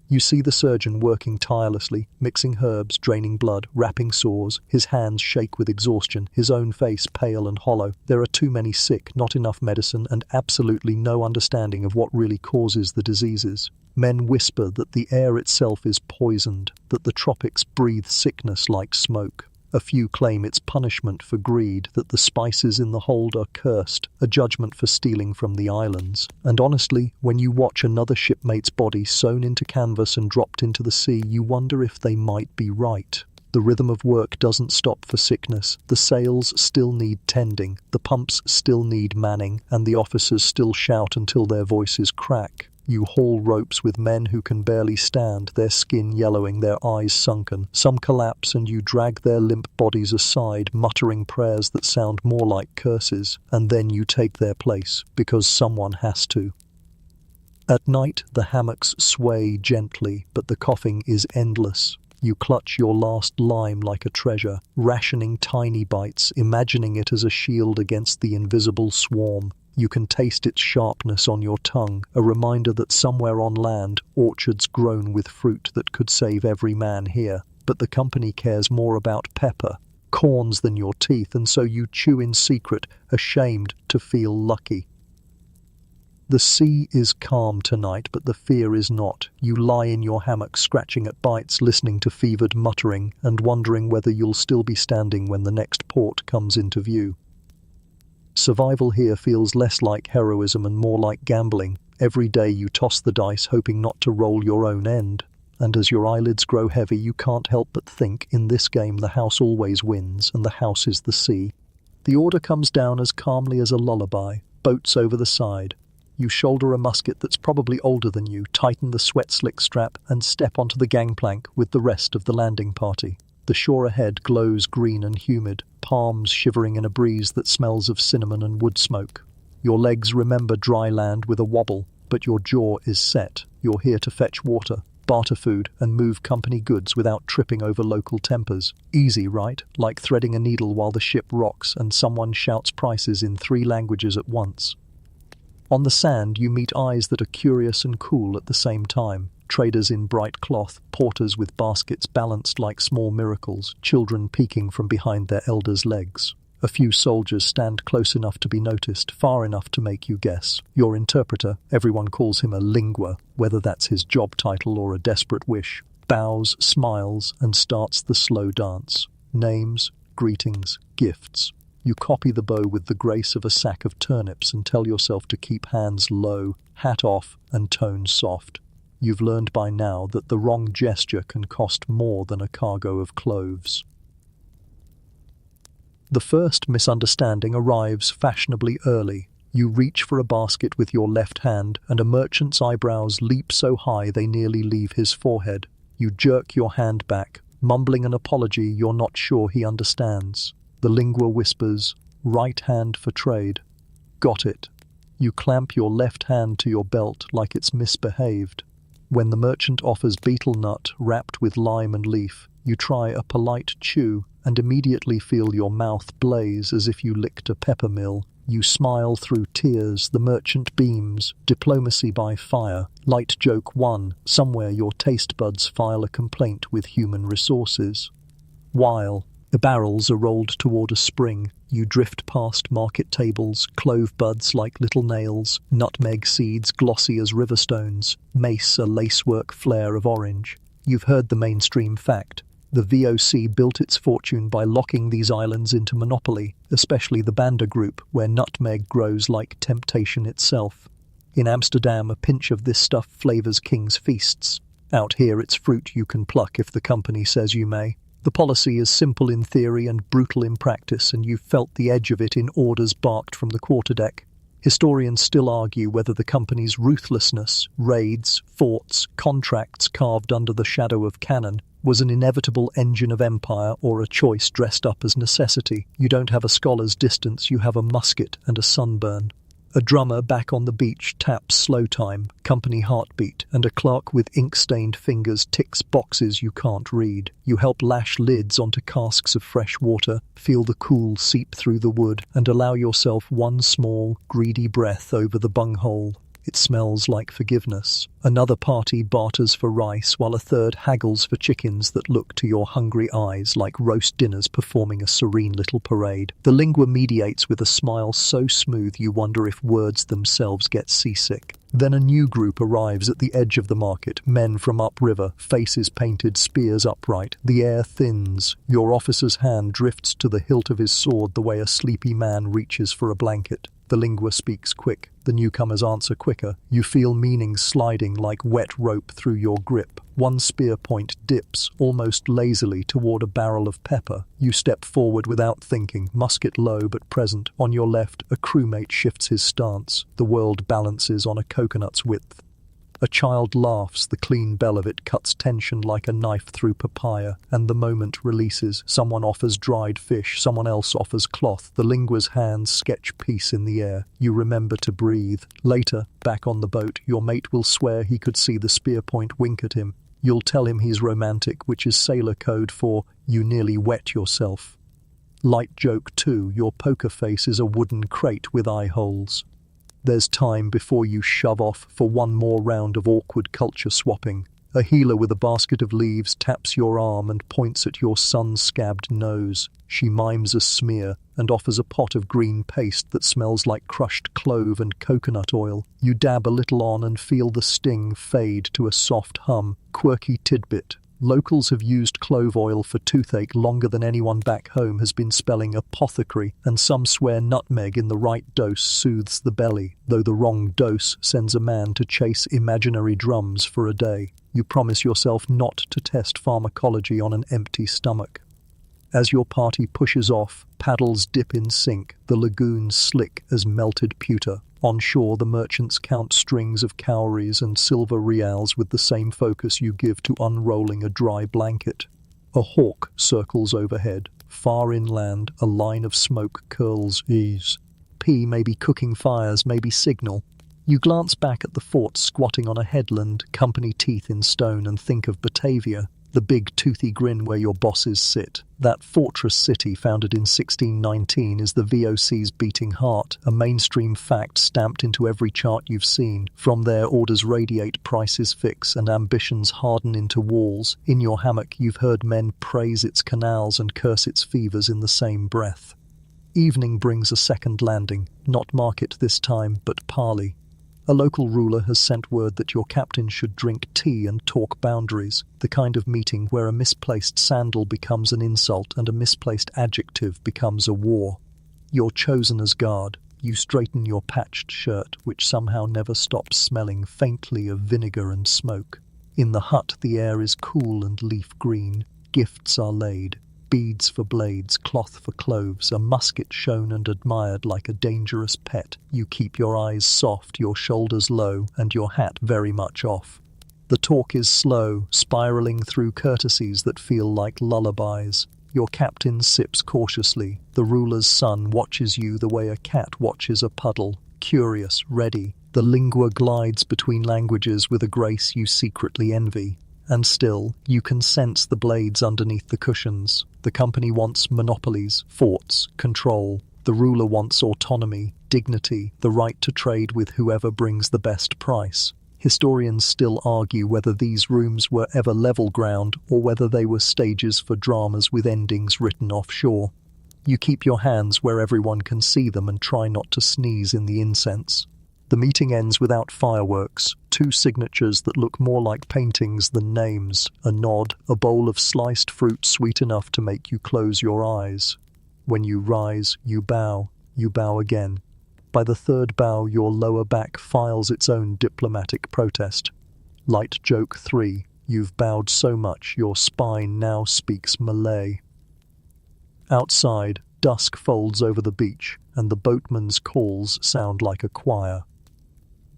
You see the surgeon working tirelessly, mixing herbs, draining blood, wrapping sores. His hands shake with exhaustion, his own face pale and hollow. There are too many sick, not enough medicine, and absolutely no understanding of what really causes the diseases. Men whisper that the air itself is poisoned, that the tropics breathe sickness like smoke. A few claim it's punishment for greed, that the spices in the hold are cursed, a judgment for stealing from the islands. And honestly, when you watch another shipmate's body sewn into canvas and dropped into the sea, you wonder if they might be right. The rhythm of work doesn't stop for sickness. The sails still need tending, the pumps still need manning, and the officers still shout until their voices crack. You haul ropes with men who can barely stand, their skin yellowing, their eyes sunken. Some collapse and you drag their limp bodies aside, muttering prayers that sound more like curses. And then you take their place, because someone has to. At night, the hammocks sway gently, but the coughing is endless. You clutch your last lime like a treasure, rationing tiny bites, imagining it as a shield against the invisible swarm. You can taste its sharpness on your tongue, a reminder that somewhere on land, orchards grown with fruit that could save every man here. But the company cares more about pepper, corns than your teeth, and so you chew in secret, ashamed to feel lucky. The sea is calm tonight, but the fear is not. You lie in your hammock, scratching at bites, listening to fevered muttering, and wondering whether you'll still be standing when the next port comes into view. Survival here feels less like heroism and more like gambling. Every day you toss the dice, hoping not to roll your own end. And as your eyelids grow heavy, you can't help but think, in this game the house always wins, and the house is the sea. The order comes down as calmly as a lullaby, boats over the side. You shoulder a musket that's probably older than you, tighten the sweat-slick strap, and step onto the gangplank with the rest of the landing party. The shore ahead glows green and humid, palms shivering in a breeze that smells of cinnamon and wood smoke. Your legs remember dry land with a wobble, but your jaw is set. You're here to fetch water, barter food, and move company goods without tripping over local tempers. Easy, right? Like threading a needle while the ship rocks and someone shouts prices in 3 languages at once. On the sand, you meet eyes that are curious and cool at the same time. Traders in bright cloth, porters with baskets balanced like small miracles, children peeking from behind their elders' legs. A few soldiers stand close enough to be noticed, far enough to make you guess. Your interpreter, everyone calls him a lingua, whether that's his job title or a desperate wish, bows, smiles, and starts the slow dance. Names, greetings, gifts. You copy the bow with the grace of a sack of turnips and tell yourself to keep hands low, hat off, and tone soft. You've learned by now that the wrong gesture can cost more than a cargo of cloves. The first misunderstanding arrives fashionably early. You reach for a basket with your left hand, and a merchant's eyebrows leap so high they nearly leave his forehead. You jerk your hand back, mumbling an apology you're not sure he understands. The lingua whispers, "Right hand for trade." Got it. You clamp your left hand to your belt like it's misbehaved. When the merchant offers betel nut wrapped with lime and leaf, you try a polite chew and immediately feel your mouth blaze as if you licked a peppermill. You smile through tears, the merchant beams, diplomacy by fire. Light joke 1, somewhere your taste buds file a complaint with human resources. While the barrels are rolled toward a spring, you drift past market tables, clove buds like little nails, nutmeg seeds glossy as river stones, mace a lacework flare of orange. You've heard the mainstream fact. The VOC built its fortune by locking these islands into monopoly, especially the Banda Group, where nutmeg grows like temptation itself. In Amsterdam, a pinch of this stuff flavors king's feasts. Out here, it's fruit you can pluck if the company says you may. The policy is simple in theory and brutal in practice, and you've felt the edge of it in orders barked from the quarterdeck. Historians still argue whether the company's ruthlessness, raids, forts, contracts carved under the shadow of cannon, was an inevitable engine of empire or a choice dressed up as necessity. You don't have a scholar's distance, you have a musket and a sunburn. A drummer back on the beach taps slow time, company heartbeat, and a clerk with ink-stained fingers ticks boxes you can't read. You help lash lids onto casks of fresh water, feel the cool seep through the wood, and allow yourself one small, greedy breath over the bunghole. It smells like forgiveness. Another party barters for rice, while a third haggles for chickens that look to your hungry eyes like roast dinners performing a serene little parade. The lingua mediates with a smile so smooth you wonder if words themselves get seasick. Then a new group arrives at the edge of the market, men from upriver, faces painted, spears upright. The air thins. Your officer's hand drifts to the hilt of his sword the way a sleepy man reaches for a blanket. The lingua speaks quick. The newcomers answer quicker. You feel meanings sliding like wet rope through your grip. One spear point dips, almost lazily, toward a barrel of pepper. You step forward without thinking, musket low but present. On your left, a crewmate shifts his stance. The world balances on a coconut's width. A child laughs, the clean bell of it cuts tension like a knife through papaya, and the moment releases. Someone offers dried fish, someone else offers cloth. The lingua's hands sketch peace in the air. You remember to breathe. Later, back on the boat, your mate will swear he could see the spear point wink at him. You'll tell him he's romantic, which is sailor code for you nearly wet yourself. Light joke 2, your poker face is a wooden crate with eye holes. There's time before you shove off for one more round of awkward culture swapping. A healer with a basket of leaves taps your arm and points at your sun-scabbed nose. She mimes a smear and offers a pot of green paste that smells like crushed clove and coconut oil. You dab a little on and feel the sting fade to a soft hum. Quirky tidbit. Locals have used clove oil for toothache longer than anyone back home has been spelling apothecary, and some swear nutmeg in the right dose soothes the belly, though the wrong dose sends a man to chase imaginary drums for a day. You promise yourself not to test pharmacology on an empty stomach. As your party pushes off, paddles dip in sync, the lagoon slick as melted pewter. On shore, the merchants count strings of cowries and silver reals with the same focus you give to unrolling a dry blanket. A hawk circles overhead. Far inland, a line of smoke curls ease. Maybe cooking fires, maybe signal. You glance back at the fort squatting on a headland, company teeth in stone, and think of Batavia, the big toothy grin where your bosses sit. That fortress city, founded in 1619, is the VOC's beating heart, a mainstream fact stamped into every chart you've seen. From there, orders radiate, prices fix, and ambitions harden into walls. In your hammock, you've heard men praise its canals and curse its fevers in the same breath. Evening brings a second landing, not market this time, but parley. A local ruler has sent word that your captain should drink tea and talk boundaries, the kind of meeting where a misplaced sandal becomes an insult and a misplaced adjective becomes a war. You're chosen as guard. You straighten your patched shirt, which somehow never stops smelling faintly of vinegar and smoke. In the hut, the air is cool and leaf green. Gifts are laid. Beads for blades, cloth for cloves, a musket shown and admired like a dangerous pet. You keep your eyes soft, your shoulders low, and your hat very much off. The talk is slow, spiraling through courtesies that feel like lullabies. Your captain sips cautiously. The ruler's son watches you the way a cat watches a puddle, curious, ready. The lingua glides between languages with a grace you secretly envy. And still, you can sense the blades underneath the cushions. The company wants monopolies, forts, control. The ruler wants autonomy, dignity, the right to trade with whoever brings the best price. Historians still argue whether these rooms were ever level ground or whether they were stages for dramas with endings written offshore. You keep your hands where everyone can see them and try not to sneeze in the incense. The meeting ends without fireworks, 2 signatures that look more like paintings than names, a nod, a bowl of sliced fruit sweet enough to make you close your eyes. When you rise, you bow again. By the third bow, your lower back files its own diplomatic protest. Light joke 3, you've bowed so much your spine now speaks Malay. Outside, dusk folds over the beach, and the boatman's calls sound like a choir.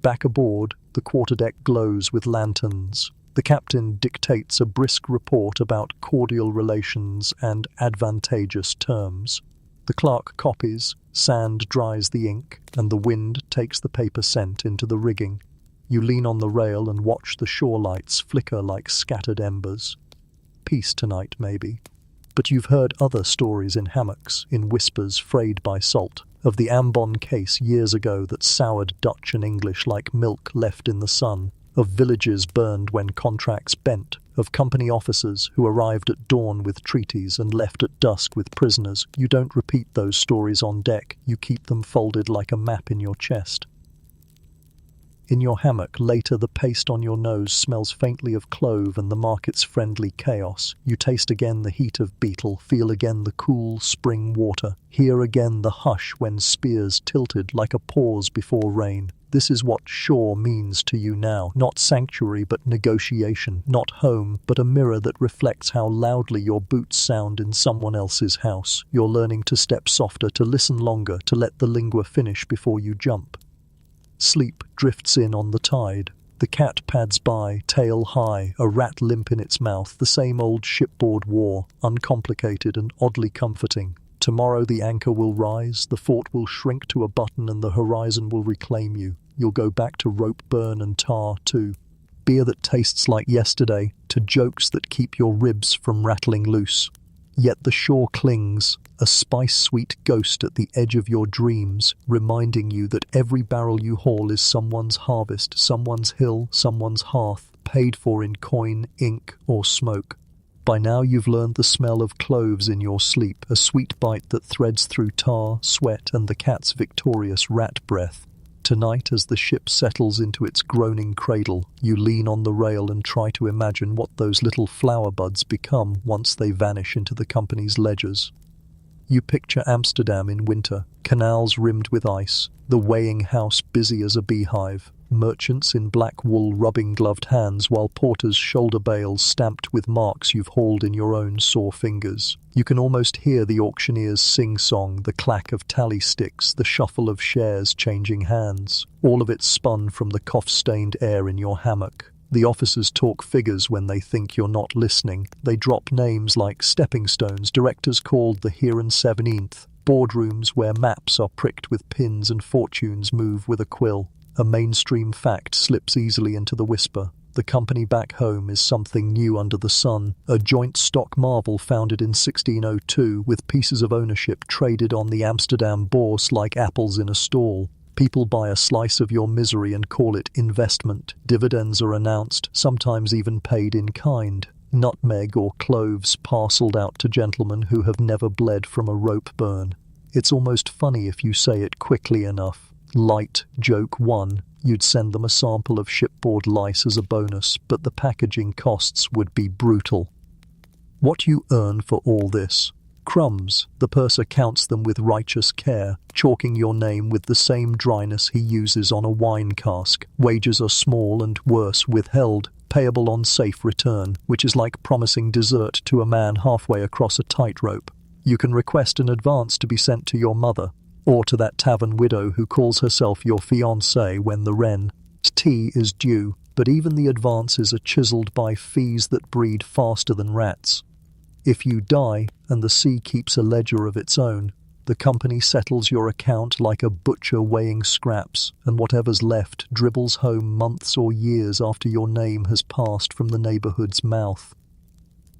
Back aboard, the quarterdeck glows with lanterns. The captain dictates a brisk report about cordial relations and advantageous terms. The clerk copies, sand dries the ink, and the wind takes the paper scent into the rigging. You lean on the rail and watch the shore lights flicker like scattered embers. Peace tonight, maybe. But you've heard other stories in hammocks, in whispers frayed by salt, of the Ambon case years ago that soured Dutch and English like milk left in the sun, of villages burned when contracts bent, of company officers who arrived at dawn with treaties and left at dusk with prisoners. You don't repeat those stories on deck, you keep them folded like a map in your chest. In your hammock, later, the paste on your nose smells faintly of clove and the market's friendly chaos. You taste again the heat of beetle, feel again the cool spring water, hear again the hush when spears tilted like a pause before rain. This is what shore means to you now. Not sanctuary, but negotiation. Not home, but a mirror that reflects how loudly your boots sound in someone else's house. You're learning to step softer, to listen longer, to let the lingua finish before you jump. Sleep drifts in on the tide. The cat pads by, tail high, a rat limp in its mouth, the same old shipboard war, uncomplicated and oddly comforting. Tomorrow the anchor will rise, the fort will shrink to a button, and the horizon will reclaim you. You'll go back to rope burn and tar, too. Beer that tastes like yesterday, to jokes that keep your ribs from rattling loose. Yet the shore clings, a spice-sweet ghost at the edge of your dreams, reminding you that every barrel you haul is someone's harvest, someone's hill, someone's hearth, paid for in coin, ink, or smoke. By now you've learned the smell of cloves in your sleep, a sweet bite that threads through tar, sweat, and the cat's victorious rat breath. Tonight, as the ship settles into its groaning cradle, you lean on the rail and try to imagine what those little flower buds become once they vanish into the company's ledgers. You picture Amsterdam in winter, canals rimmed with ice, the weighing house busy as a beehive, merchants in black wool rubbing gloved hands while porters shoulder bales stamped with marks you've hauled in your own sore fingers. You can almost hear the auctioneers' sing-song, the clack of tally sticks, the shuffle of shares changing hands, all of it spun from the cough-stained air in your hammock. The officers talk figures when they think you're not listening. They drop names like stepping stones, directors called the Heeren XVII, boardrooms where maps are pricked with pins and fortunes move with a quill. A mainstream fact slips easily into the whisper. The company back home is something new under the sun, a joint stock marvel founded in 1602 with pieces of ownership traded on the Amsterdam bourse like apples in a stall. People buy a slice of your misery and call it investment. Dividends are announced, sometimes even paid in kind. Nutmeg or cloves parcelled out to gentlemen who have never bled from a rope burn. It's almost funny if you say it quickly enough. Light joke 1. You'd send them a sample of shipboard lice as a bonus, but the packaging costs would be brutal. What you earn for all this? Crumbs. The purser counts them with righteous care, chalking your name with the same dryness he uses on a wine cask. Wages are small and, worse, withheld, payable on safe return, which is like promising dessert to a man halfway across a tightrope. You can request an advance to be sent to your mother, or to that tavern widow who calls herself your fiancée when the Ren tea is due, but even the advances are chiselled by fees that breed faster than rats. If you die, and the sea keeps a ledger of its own, the company settles your account like a butcher weighing scraps, and whatever's left dribbles home months or years after your name has passed from the neighbourhood's mouth.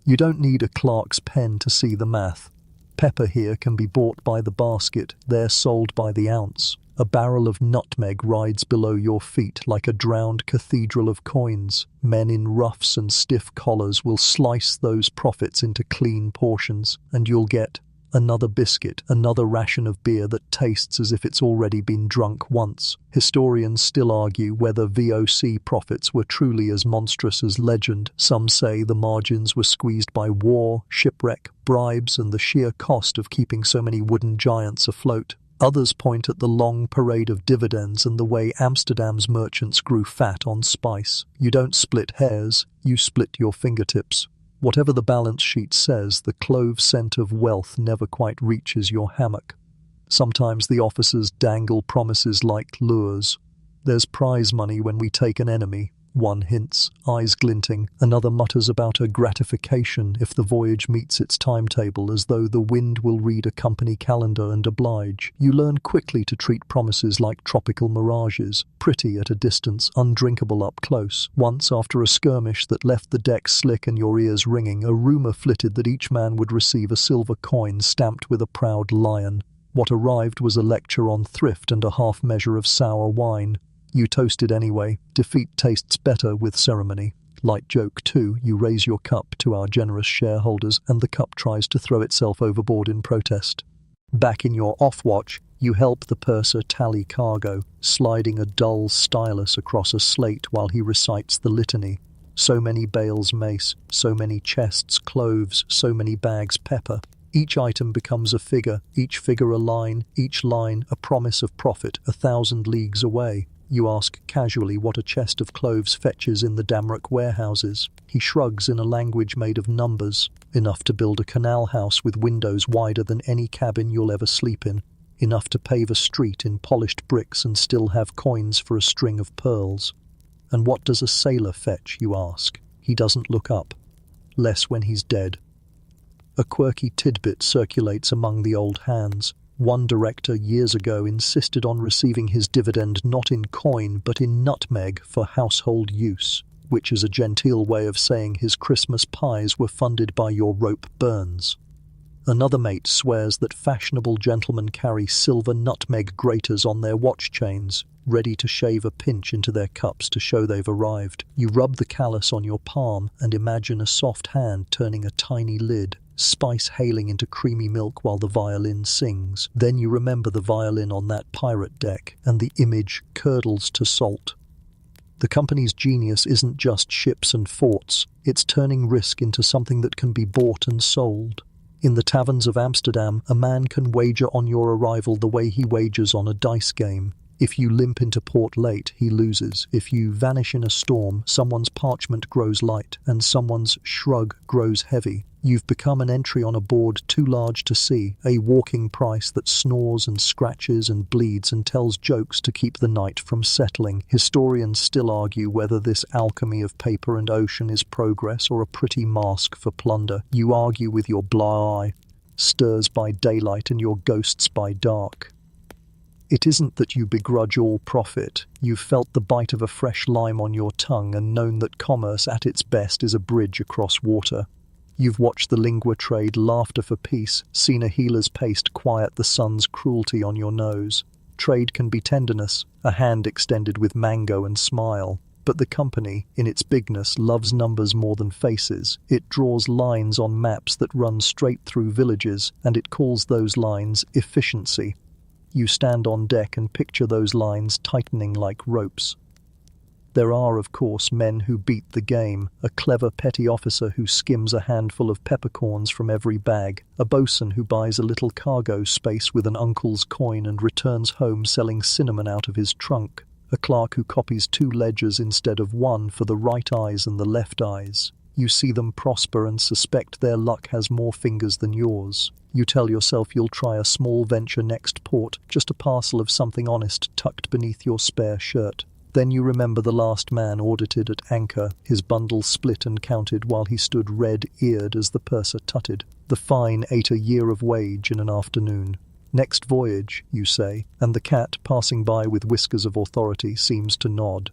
You don't need a clerk's pen to see the math. Pepper here can be bought by the basket, there sold by the ounce. A barrel of nutmeg rides below your feet like a drowned cathedral of coins. Men in ruffs and stiff collars will slice those profits into clean portions, and you'll get another biscuit, another ration of beer that tastes as if it's already been drunk once. Historians still argue whether VOC profits were truly as monstrous as legend. Some say the margins were squeezed by war, shipwreck, bribes, and the sheer cost of keeping so many wooden giants afloat. Others point at the long parade of dividends and the way Amsterdam's merchants grew fat on spice. You don't split hairs, you split your fingertips. Whatever the balance sheet says, the clove scent of wealth never quite reaches your hammock. Sometimes the officers dangle promises like lures. There's prize money when we take an enemy. One hints, eyes glinting. Another mutters about a gratification if the voyage meets its timetable, as though the wind will read a company calendar and oblige. You learn quickly to treat promises like tropical mirages, pretty at a distance, undrinkable up close. Once, after a skirmish that left the deck slick and your ears ringing, a rumour flitted that each man would receive a silver coin stamped with a proud lion. What arrived was a lecture on thrift and a half measure of sour wine. You toasted anyway. Defeat tastes better with ceremony. Light joke 2, you raise your cup to our generous shareholders, and the cup tries to throw itself overboard in protest. Back in your off-watch, you help the purser tally cargo, sliding a dull stylus across a slate while he recites the litany. So many bales mace, so many chests cloves, so many bags pepper. Each item becomes a figure, each figure a line, each line a promise of profit 1,000 leagues away. You ask casually what a chest of cloves fetches in the Damrock warehouses. He shrugs in a language made of numbers, enough to build a canal house with windows wider than any cabin you'll ever sleep in, enough to pave a street in polished bricks and still have coins for a string of pearls. And what does a sailor fetch, you ask? He doesn't look up. Less when he's dead. A quirky tidbit circulates among the old hands. One director years ago insisted on receiving his dividend not in coin but in nutmeg for household use, which is a genteel way of saying his Christmas pies were funded by your rope burns. Another mate swears that fashionable gentlemen carry silver nutmeg graters on their watch chains, ready to shave a pinch into their cups to show they've arrived. You rub the callus on your palm and imagine a soft hand turning a tiny lid, spice hailing into creamy milk while the violin sings. Then you remember the violin on that pirate deck, and the image curdles to salt. The company's genius isn't just ships and forts, it's turning risk into something that can be bought and sold. In the taverns of Amsterdam, a man can wager on your arrival the way he wagers on a dice game. If you limp into port late, he loses. If you vanish in a storm, someone's parchment grows light and someone's shrug grows heavy. You've become an entry on a board too large to see, a walking price that snores and scratches and bleeds and tells jokes to keep the night from settling. Historians still argue whether this alchemy of paper and ocean is progress or a pretty mask for plunder. You argue with your blah eye, stirs by daylight and your ghosts by dark. It isn't that you begrudge all profit. You've felt the bite of a fresh lime on your tongue and known that commerce at its best is a bridge across water. You've watched the lingua trade laughter for peace, seen a healer's paste quiet the sun's cruelty on your nose. Trade can be tenderness, a hand extended with mango and smile. But the company, in its bigness, loves numbers more than faces. It draws lines on maps that run straight through villages, and it calls those lines efficiency. You stand on deck and picture those lines tightening like ropes. There are, of course, men who beat the game, a clever petty officer who skims a handful of peppercorns from every bag, a bosun who buys a little cargo space with an uncle's coin and returns home selling cinnamon out of his trunk, a clerk who copies 2 ledgers instead of 1 for the right eyes and the left eyes. You see them prosper and suspect their luck has more fingers than yours. You tell yourself you'll try a small venture next port, just a parcel of something honest tucked beneath your spare shirt. Then you remember the last man audited at anchor, his bundle split and counted while he stood red-eared as the purser tutted. The fine ate a year of wage in an afternoon. Next voyage, you say, and the cat, passing by with whiskers of authority, seems to nod.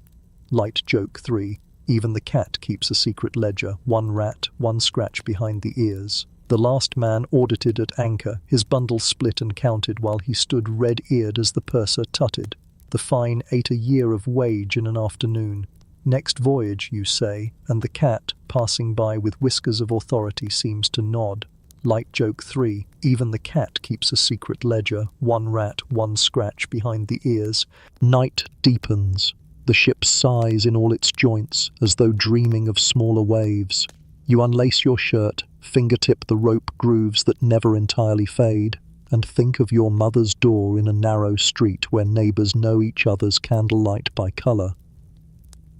Light joke 3. Even the cat keeps a secret ledger, 1 rat, 1 scratch behind the ears. The last man audited at anchor, his bundle split and counted while he stood red-eared as the purser tutted. The fine ate a year of wage in an afternoon. Next voyage, you say, and the cat, passing by with whiskers of authority, seems to nod. Light joke 3. Even the cat keeps a secret ledger, 1 rat, 1 scratch behind the ears. Night deepens. The ship sighs in all its joints, as though dreaming of smaller waves. You unlace your shirt, fingertip the rope grooves that never entirely fade, and think of your mother's door in a narrow street where neighbours know each other's candlelight by colour.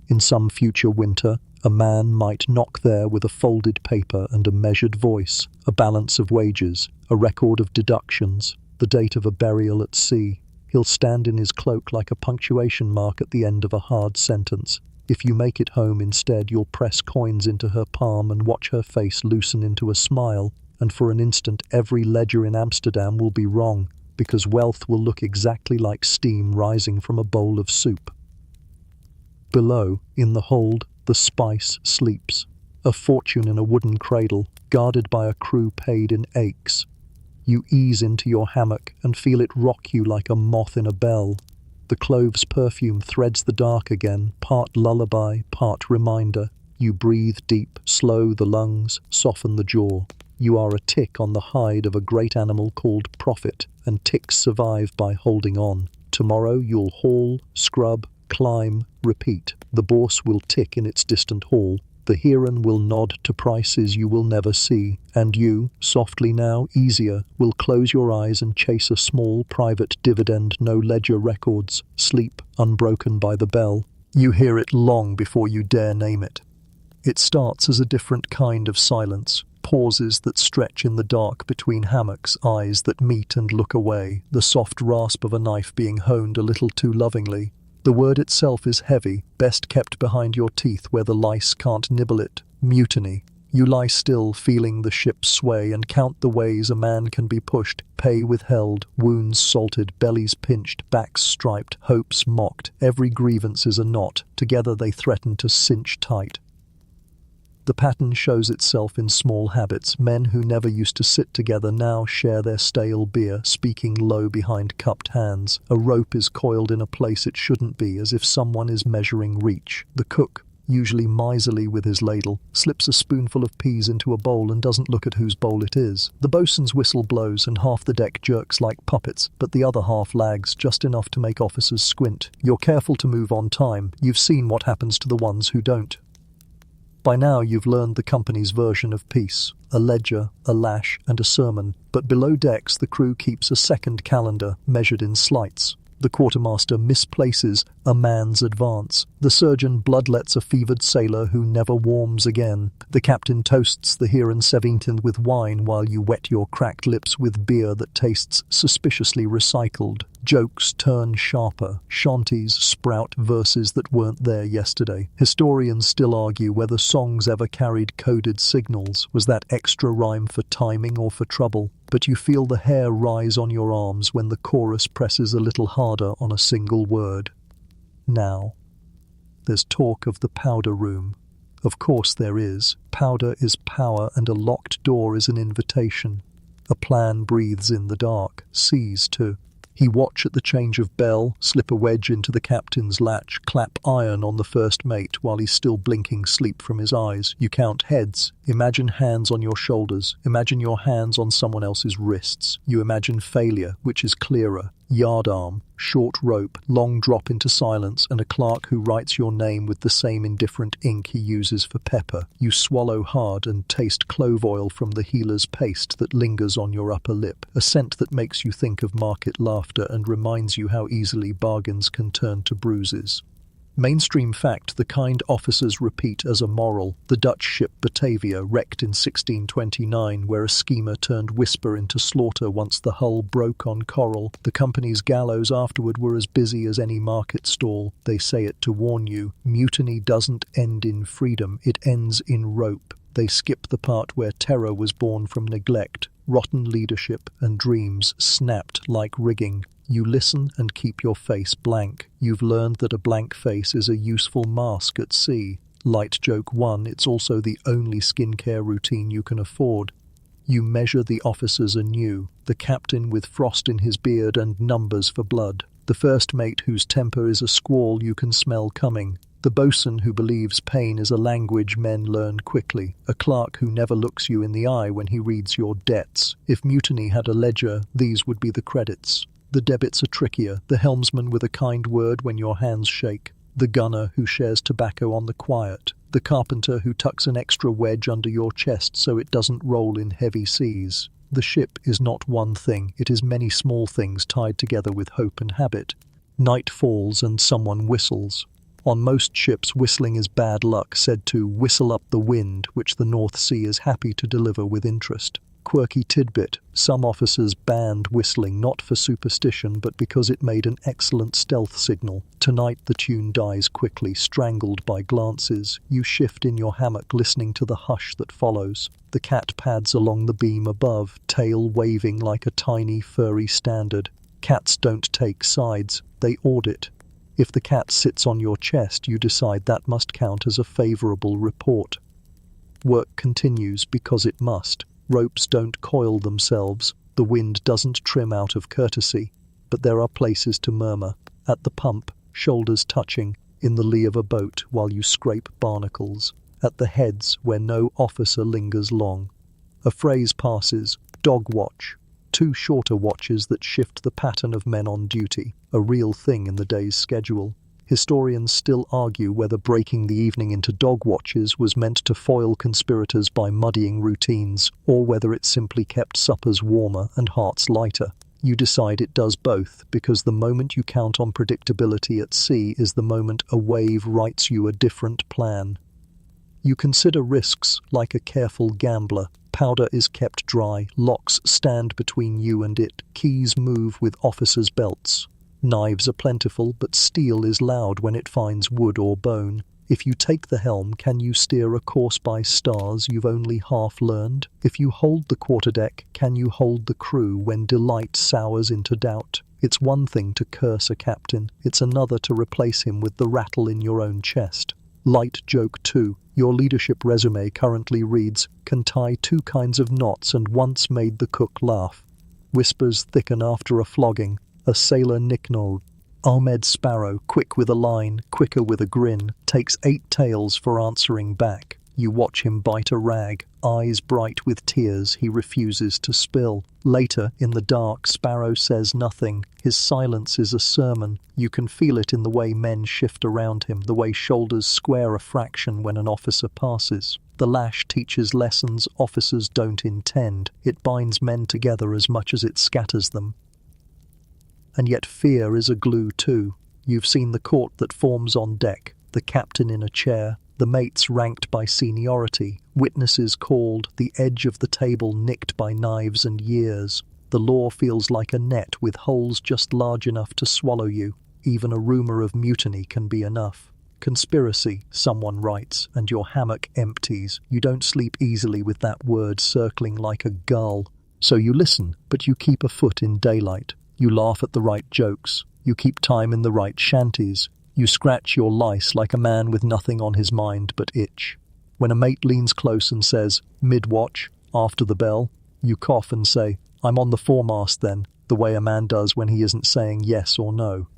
In some future winter, a man might knock there with a folded paper and a measured voice, a balance of wages, a record of deductions, the date of a burial at sea. He'll stand in his cloak like a punctuation mark at the end of a hard sentence. If you make it home instead, you'll press coins into her palm and watch her face loosen into a smile, and for an instant every ledger in Amsterdam will be wrong, because wealth will look exactly like steam rising from a bowl of soup. Below, in the hold, the spice sleeps, a fortune in a wooden cradle, guarded by a crew paid in aches. You ease into your hammock and feel it rock you like a moth in a bell. The cloves' perfume threads the dark again, part lullaby, part reminder. You breathe deep, slow the lungs, soften the jaw. You are a tick on the hide of a great animal called profit, and ticks survive by holding on. Tomorrow you'll haul, scrub, climb, repeat. The bourse will tick in its distant hall. The Heeren will nod to prices you will never see, and you, softly now, easier, will close your eyes and chase a small private dividend, no ledger records, sleep unbroken by the bell. You hear it long before you dare name it. It starts as a different kind of silence, pauses that stretch in the dark between hammocks, eyes that meet and look away, the soft rasp of a knife being honed a little too lovingly. The word itself is heavy, best kept behind your teeth where the lice can't nibble it. Mutiny. You lie still, feeling the ship sway, and count the ways a man can be pushed, pay withheld, wounds salted, bellies pinched, backs striped, hopes mocked. Every grievance is a knot. Together they threaten to cinch tight. The pattern shows itself in small habits. Men who never used to sit together now share their stale beer, speaking low behind cupped hands. A rope is coiled in a place it shouldn't be, as if someone is measuring reach. The cook, usually miserly with his ladle, slips a spoonful of peas into a bowl and doesn't look at whose bowl it is. The bosun's whistle blows and half the deck jerks like puppets, but the other half lags just enough to make officers squint. You're careful to move on time. You've seen what happens to the ones who don't. By now you've learned the company's version of peace, a ledger, a lash, and a sermon, but below decks the crew keeps a second calendar measured in slights. The quartermaster misplaces a man's advance. The surgeon bloodlets a fevered sailor who never warms again. The captain toasts the Heeren XVII with wine while you wet your cracked lips with beer that tastes suspiciously recycled. Jokes turn sharper. Shanties sprout verses that weren't there yesterday. Historians still argue whether songs ever carried coded signals. Was that extra rhyme for timing or for trouble? But you feel the hair rise on your arms when the chorus presses a little harder on a single word. Now. There's talk of the powder room. Of course there is. Powder is power and a locked door is an invitation. A plan breathes in the dark, sees too. He watch at the change of bell, slip a wedge into the captain's latch, clap iron on the first mate while he's still blinking sleep from his eyes. You count heads. Imagine hands on your shoulders. Imagine your hands on someone else's wrists. You imagine failure, which is clearer. Yardarm, short rope, long drop into silence, and a clerk who writes your name with the same indifferent ink he uses for pepper. You swallow hard and taste clove oil from the healer's paste that lingers on your upper lip, a scent that makes you think of market laughter and reminds you how easily bargains can turn to bruises. Mainstream fact, the kind officers repeat as a moral. The Dutch ship Batavia wrecked in 1629, where a schemer turned whisper into slaughter once the hull broke on coral. The company's gallows afterward were as busy as any market stall. They say it to warn you. Mutiny doesn't end in freedom, it ends in rope. They skip the part where terror was born from neglect. Rotten leadership and dreams snapped like rigging. You listen and keep your face blank. You've learned that a blank face is a useful mask at sea. Light joke 1, it's also the only skincare routine you can afford. You measure the officers anew, the captain with frost in his beard and numbers for blood. The first mate whose temper is a squall you can smell coming. The boatswain who believes pain is a language men learn quickly. A clerk who never looks you in the eye when he reads your debts. If mutiny had a ledger, these would be the credits. The debits are trickier, the helmsman with a kind word when your hands shake, the gunner who shares tobacco on the quiet, the carpenter who tucks an extra wedge under your chest so it doesn't roll in heavy seas. The ship is not one thing, it is many small things tied together with hope and habit. Night falls and someone whistles. On most ships, whistling is bad luck, said to whistle up the wind, which the North Sea is happy to deliver with interest. Quirky tidbit, some officers banned whistling not for superstition but because it made an excellent stealth signal. Tonight the tune dies quickly, strangled by glances. You shift in your hammock listening to the hush that follows. The cat pads along the beam above, tail waving like a tiny furry standard. Cats don't take sides, they audit. If the cat sits on your chest, you decide that must count as a favourable report. Work continues because it must. Ropes don't coil themselves, the wind doesn't trim out of courtesy, but there are places to murmur. At the pump, shoulders touching, in the lee of a boat while you scrape barnacles. At the heads where no officer lingers long. A phrase passes, dog watch. 2 shorter watches that shift the pattern of men on duty, a real thing in the day's schedule. Historians still argue whether breaking the evening into dog watches was meant to foil conspirators by muddying routines, or whether it simply kept suppers warmer and hearts lighter. You decide it does both, because the moment you count on predictability at sea is the moment a wave writes you a different plan. You consider risks like a careful gambler. Powder is kept dry, locks stand between you and it, keys move with officers' belts. Knives are plentiful, but steel is loud when it finds wood or bone. If you take the helm, can you steer a course by stars you've only half learned? If you hold the quarterdeck, can you hold the crew when delight sours into doubt? It's one thing to curse a captain, it's another to replace him with the rattle in your own chest. Light joke 2. Your leadership resume currently reads, can tie 2 kinds of knots and once made the cook laugh. Whispers thicken after a flogging. A sailor nicknamed Ahmed Sparrow, quick with a line, quicker with a grin, takes 8 tails for answering back. You watch him bite a rag, eyes bright with tears he refuses to spill. Later, in the dark, Sparrow says nothing. His silence is a sermon. You can feel it in the way men shift around him, the way shoulders square a fraction when an officer passes. The lash teaches lessons officers don't intend. It binds men together as much as it scatters them. And yet fear is a glue too. You've seen the court that forms on deck, the captain in a chair, the mates ranked by seniority, witnesses called, the edge of the table nicked by knives and years. The law feels like a net with holes just large enough to swallow you. Even a rumor of mutiny can be enough. Conspiracy, someone writes, and your hammock empties. You don't sleep easily with that word circling like a gull. So you listen, but you keep a foot in daylight. You laugh at the right jokes. You keep time in the right shanties. You scratch your lice like a man with nothing on his mind but itch. When a mate leans close and says, mid-watch, after the bell, you cough and say, I'm on the foremast then, the way a man does when he isn't saying yes or no.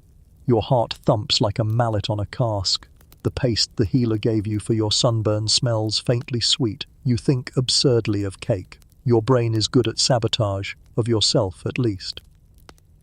Your heart thumps like a mallet on a cask. The paste the healer gave you for your sunburn smells faintly sweet. You think absurdly of cake. Your brain is good at sabotage, of yourself at least.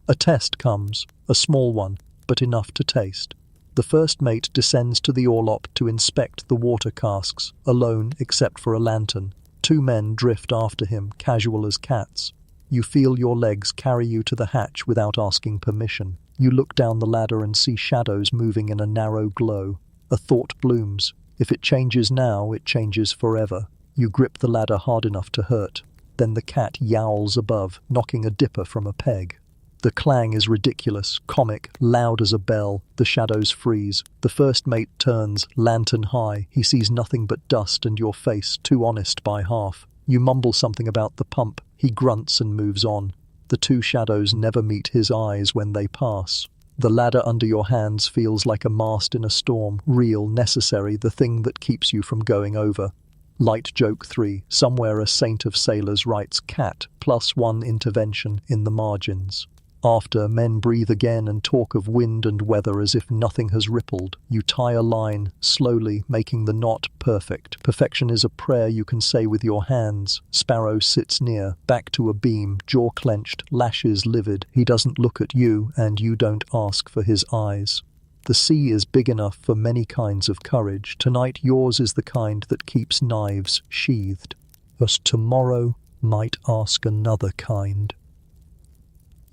A test comes, a small one, but enough to taste. The first mate descends to the orlop to inspect the water casks, alone except for a lantern. 2 men drift after him, casual as cats. You feel your legs carry you to the hatch without asking permission. You look down the ladder and see shadows moving in a narrow glow. A thought blooms. If it changes now, it changes forever. You grip the ladder hard enough to hurt. Then the cat yowls above, knocking a dipper from a peg. The clang is ridiculous, comic, loud as a bell. The shadows freeze. The first mate turns, lantern high. He sees nothing but dust and your face, too honest by half. You mumble something about the pump. He grunts and moves on. The 2 shadows never meet his eyes when they pass. The ladder under your hands feels like a mast in a storm, real, necessary, the thing that keeps you from going over. Light joke 3. Somewhere a saint of sailors writes cat, +1 intervention in the margins. After, men breathe again and talk of wind and weather as if nothing has rippled. You tie a line, slowly, making the knot perfect. Perfection is a prayer you can say with your hands. Sparrow sits near, back to a beam, jaw clenched, lashes livid. He doesn't look at you, and you don't ask for his eyes. The sea is big enough for many kinds of courage. Tonight yours is the kind that keeps knives sheathed. As tomorrow might ask another kind.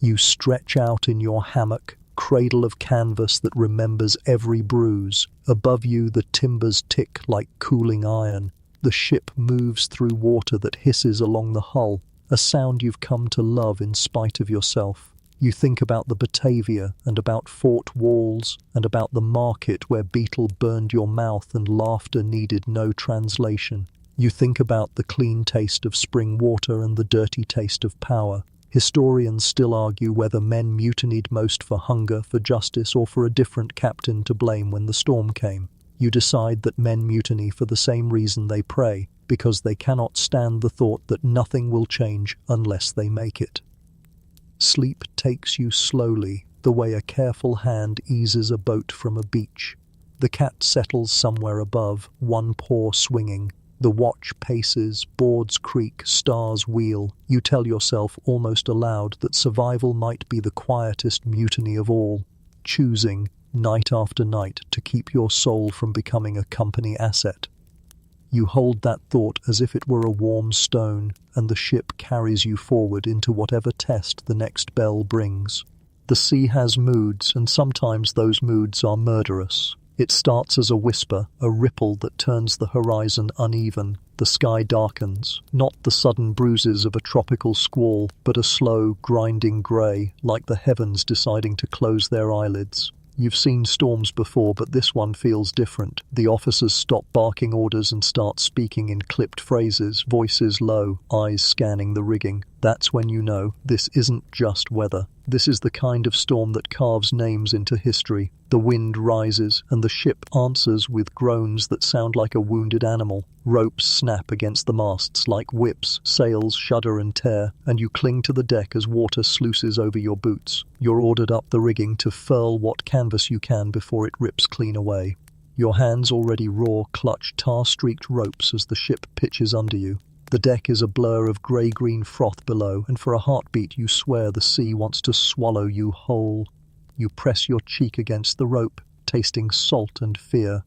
You stretch out in your hammock, cradle of canvas that remembers every bruise. Above you the timbers tick like cooling iron. The ship moves through water that hisses along the hull, a sound you've come to love in spite of yourself. You think about the Batavia and about fort walls and about the market where beetle burned your mouth and laughter needed no translation. You think about the clean taste of spring water and the dirty taste of power. Historians still argue whether men mutinied most for hunger, for justice, or for a different captain to blame when the storm came. You decide that men mutiny for the same reason they pray, because they cannot stand the thought that nothing will change unless they make it. Sleep takes you slowly, the way a careful hand eases a boat from a beach. The cat settles somewhere above, one paw swinging. The watch paces, boards creak, stars wheel. You tell yourself almost aloud that survival might be the quietest mutiny of all, choosing, night after night, to keep your soul from becoming a company asset. You hold that thought as if it were a warm stone, and the ship carries you forward into whatever test the next bell brings. The sea has moods, and sometimes those moods are murderous. It starts as a whisper, a ripple that turns the horizon uneven. The sky darkens, not the sudden bruises of a tropical squall, but a slow, grinding grey, like the heavens deciding to close their eyelids. You've seen storms before, but this one feels different. The officers stop barking orders and start speaking in clipped phrases, voices low, eyes scanning the rigging. That's when you know this isn't just weather. This is the kind of storm that carves names into history. The wind rises, and the ship answers with groans that sound like a wounded animal. Ropes snap against the masts like whips, sails shudder and tear, and you cling to the deck as water sluices over your boots. You're ordered up the rigging to furl what canvas you can before it rips clean away. Your hands already raw clutch tar-streaked ropes as the ship pitches under you. The deck is a blur of grey-green froth below, and for a heartbeat you swear the sea wants to swallow you whole. You press your cheek against the rope, tasting salt and fear.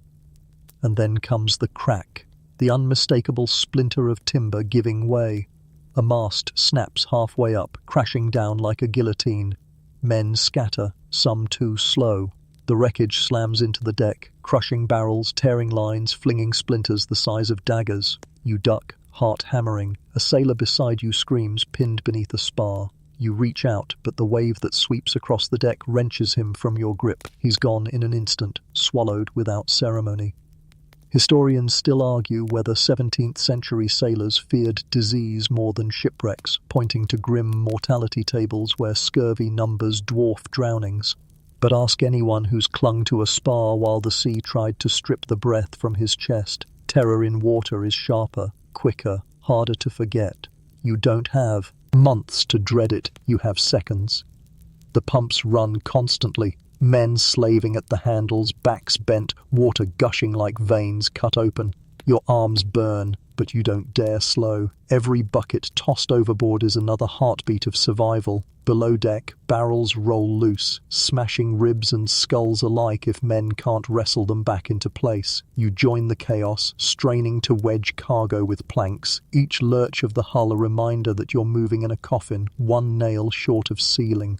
And then comes the crack, the unmistakable splinter of timber giving way. A mast snaps halfway up, crashing down like a guillotine. Men scatter, some too slow. The wreckage slams into the deck, crushing barrels, tearing lines, flinging splinters the size of daggers. You duck, heart hammering. A sailor beside you screams, pinned beneath a spar. You reach out, but the wave that sweeps across the deck wrenches him from your grip. He's gone in an instant, swallowed without ceremony. Historians still argue whether 17th century sailors feared disease more than shipwrecks, pointing to grim mortality tables where scurvy numbers dwarf drownings. But ask anyone who's clung to a spar while the sea tried to strip the breath from his chest. Terror in water is sharper, quicker, harder to forget. You don't have months to dread it, you have seconds. The pumps run constantly, men slaving at the handles, backs bent, water gushing like veins cut open. Your arms burn, but you don't dare slow. Every bucket tossed overboard is another heartbeat of survival. Below deck, barrels roll loose, smashing ribs and skulls alike if men can't wrestle them back into place. You join the chaos, straining to wedge cargo with planks, each lurch of the hull a reminder that you're moving in a coffin, one nail short of sealing.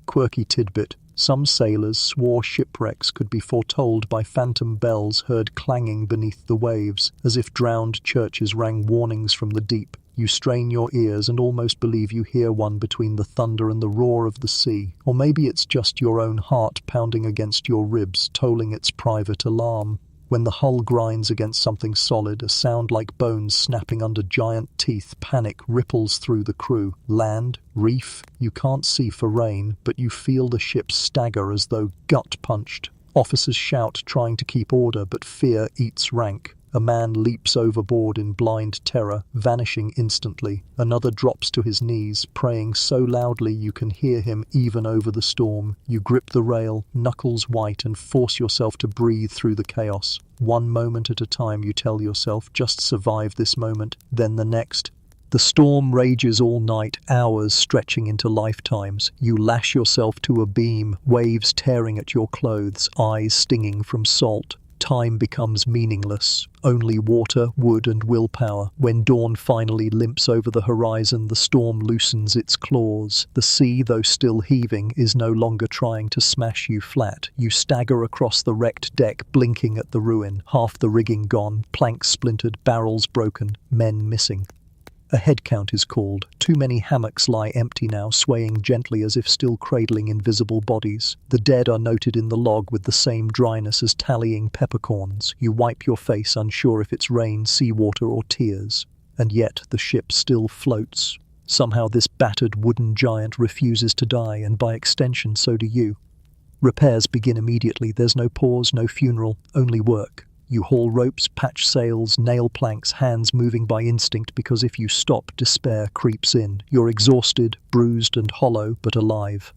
Quirky tidbit. Some sailors swore shipwrecks could be foretold by phantom bells heard clanging beneath the waves, as if drowned churches rang warnings from the deep. You strain your ears and almost believe you hear one between the thunder and the roar of the sea. Or maybe it's just your own heart pounding against your ribs, tolling its private alarm. When the hull grinds against something solid, a sound like bones snapping under giant teeth, panic ripples through the crew. Land, reef, you can't see for rain, but you feel the ship stagger as though gut-punched. Officers shout, trying to keep order, but fear eats rank. A man leaps overboard in blind terror, vanishing instantly. Another drops to his knees, praying so loudly you can hear him even over the storm. You grip the rail, knuckles white, and force yourself to breathe through the chaos. One moment at a time you tell yourself, just survive this moment, then the next. The storm rages all night, hours stretching into lifetimes. You lash yourself to a beam, waves tearing at your clothes, eyes stinging from salt. Time becomes meaningless, only water, wood and willpower. When dawn finally limps over the horizon, the storm loosens its claws. The sea, though still heaving, is no longer trying to smash you flat. You stagger across the wrecked deck, blinking at the ruin. Half the rigging gone, planks splintered, barrels broken, men missing. A head count is called. Too many hammocks lie empty now, swaying gently as if still cradling invisible bodies. The dead are noted in the log with the same dryness as tallying peppercorns. You wipe your face, unsure if it's rain, seawater or tears. And yet the ship still floats. Somehow this battered wooden giant refuses to die, and by extension so do you. Repairs begin immediately. There's no pause, no funeral, only work. You haul ropes, patch sails, nail planks, hands moving by instinct, because if you stop, despair creeps in. You're exhausted, bruised and hollow, but alive.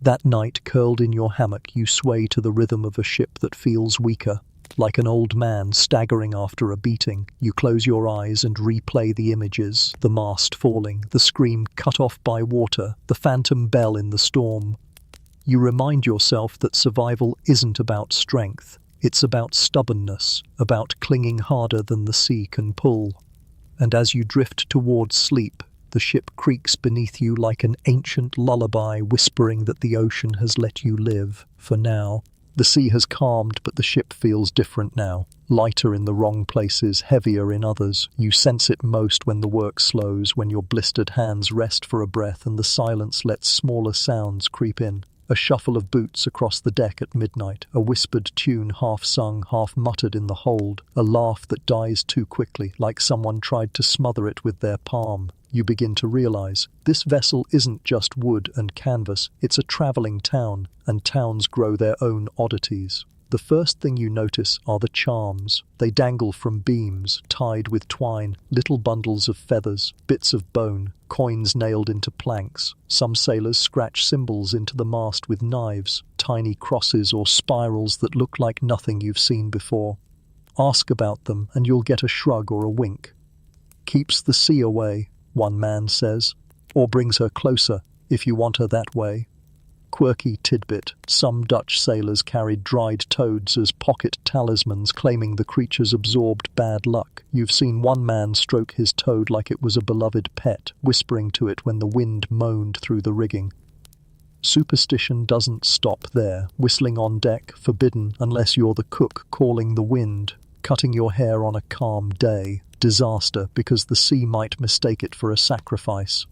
That night, curled in your hammock, you sway to the rhythm of a ship that feels weaker. Like an old man staggering after a beating, you close your eyes and replay the images, the mast falling, the scream cut off by water, the phantom bell in the storm. You remind yourself that survival isn't about strength. It's about stubbornness, about clinging harder than the sea can pull. And as you drift towards sleep, the ship creaks beneath you like an ancient lullaby, whispering that the ocean has let you live, for now. The sea has calmed, but the ship feels different now. Lighter in the wrong places, heavier in others. You sense it most when the work slows, when your blistered hands rest for a breath and the silence lets smaller sounds creep in. A shuffle of boots across the deck at midnight, a whispered tune half sung, half muttered in the hold, a laugh that dies too quickly, like someone tried to smother it with their palm. You begin to realize, this vessel isn't just wood and canvas, it's a traveling town, and towns grow their own oddities. The first thing you notice are the charms. They dangle from beams, tied with twine, little bundles of feathers, bits of bone, coins nailed into planks. Some sailors scratch symbols into the mast with knives, tiny crosses or spirals that look like nothing you've seen before. Ask about them and you'll get a shrug or a wink. Keeps the sea away, one man says, or brings her closer, if you want her that way. Quirky tidbit, some Dutch sailors carried dried toads as pocket talismans, claiming the creatures absorbed bad luck. You've seen one man stroke his toad like it was a beloved pet, whispering to it when the wind moaned through the rigging. Superstition doesn't stop there. Whistling on deck, forbidden unless you're the cook calling the wind. Cutting your hair on a calm day, disaster because the sea might mistake it for a sacrifice.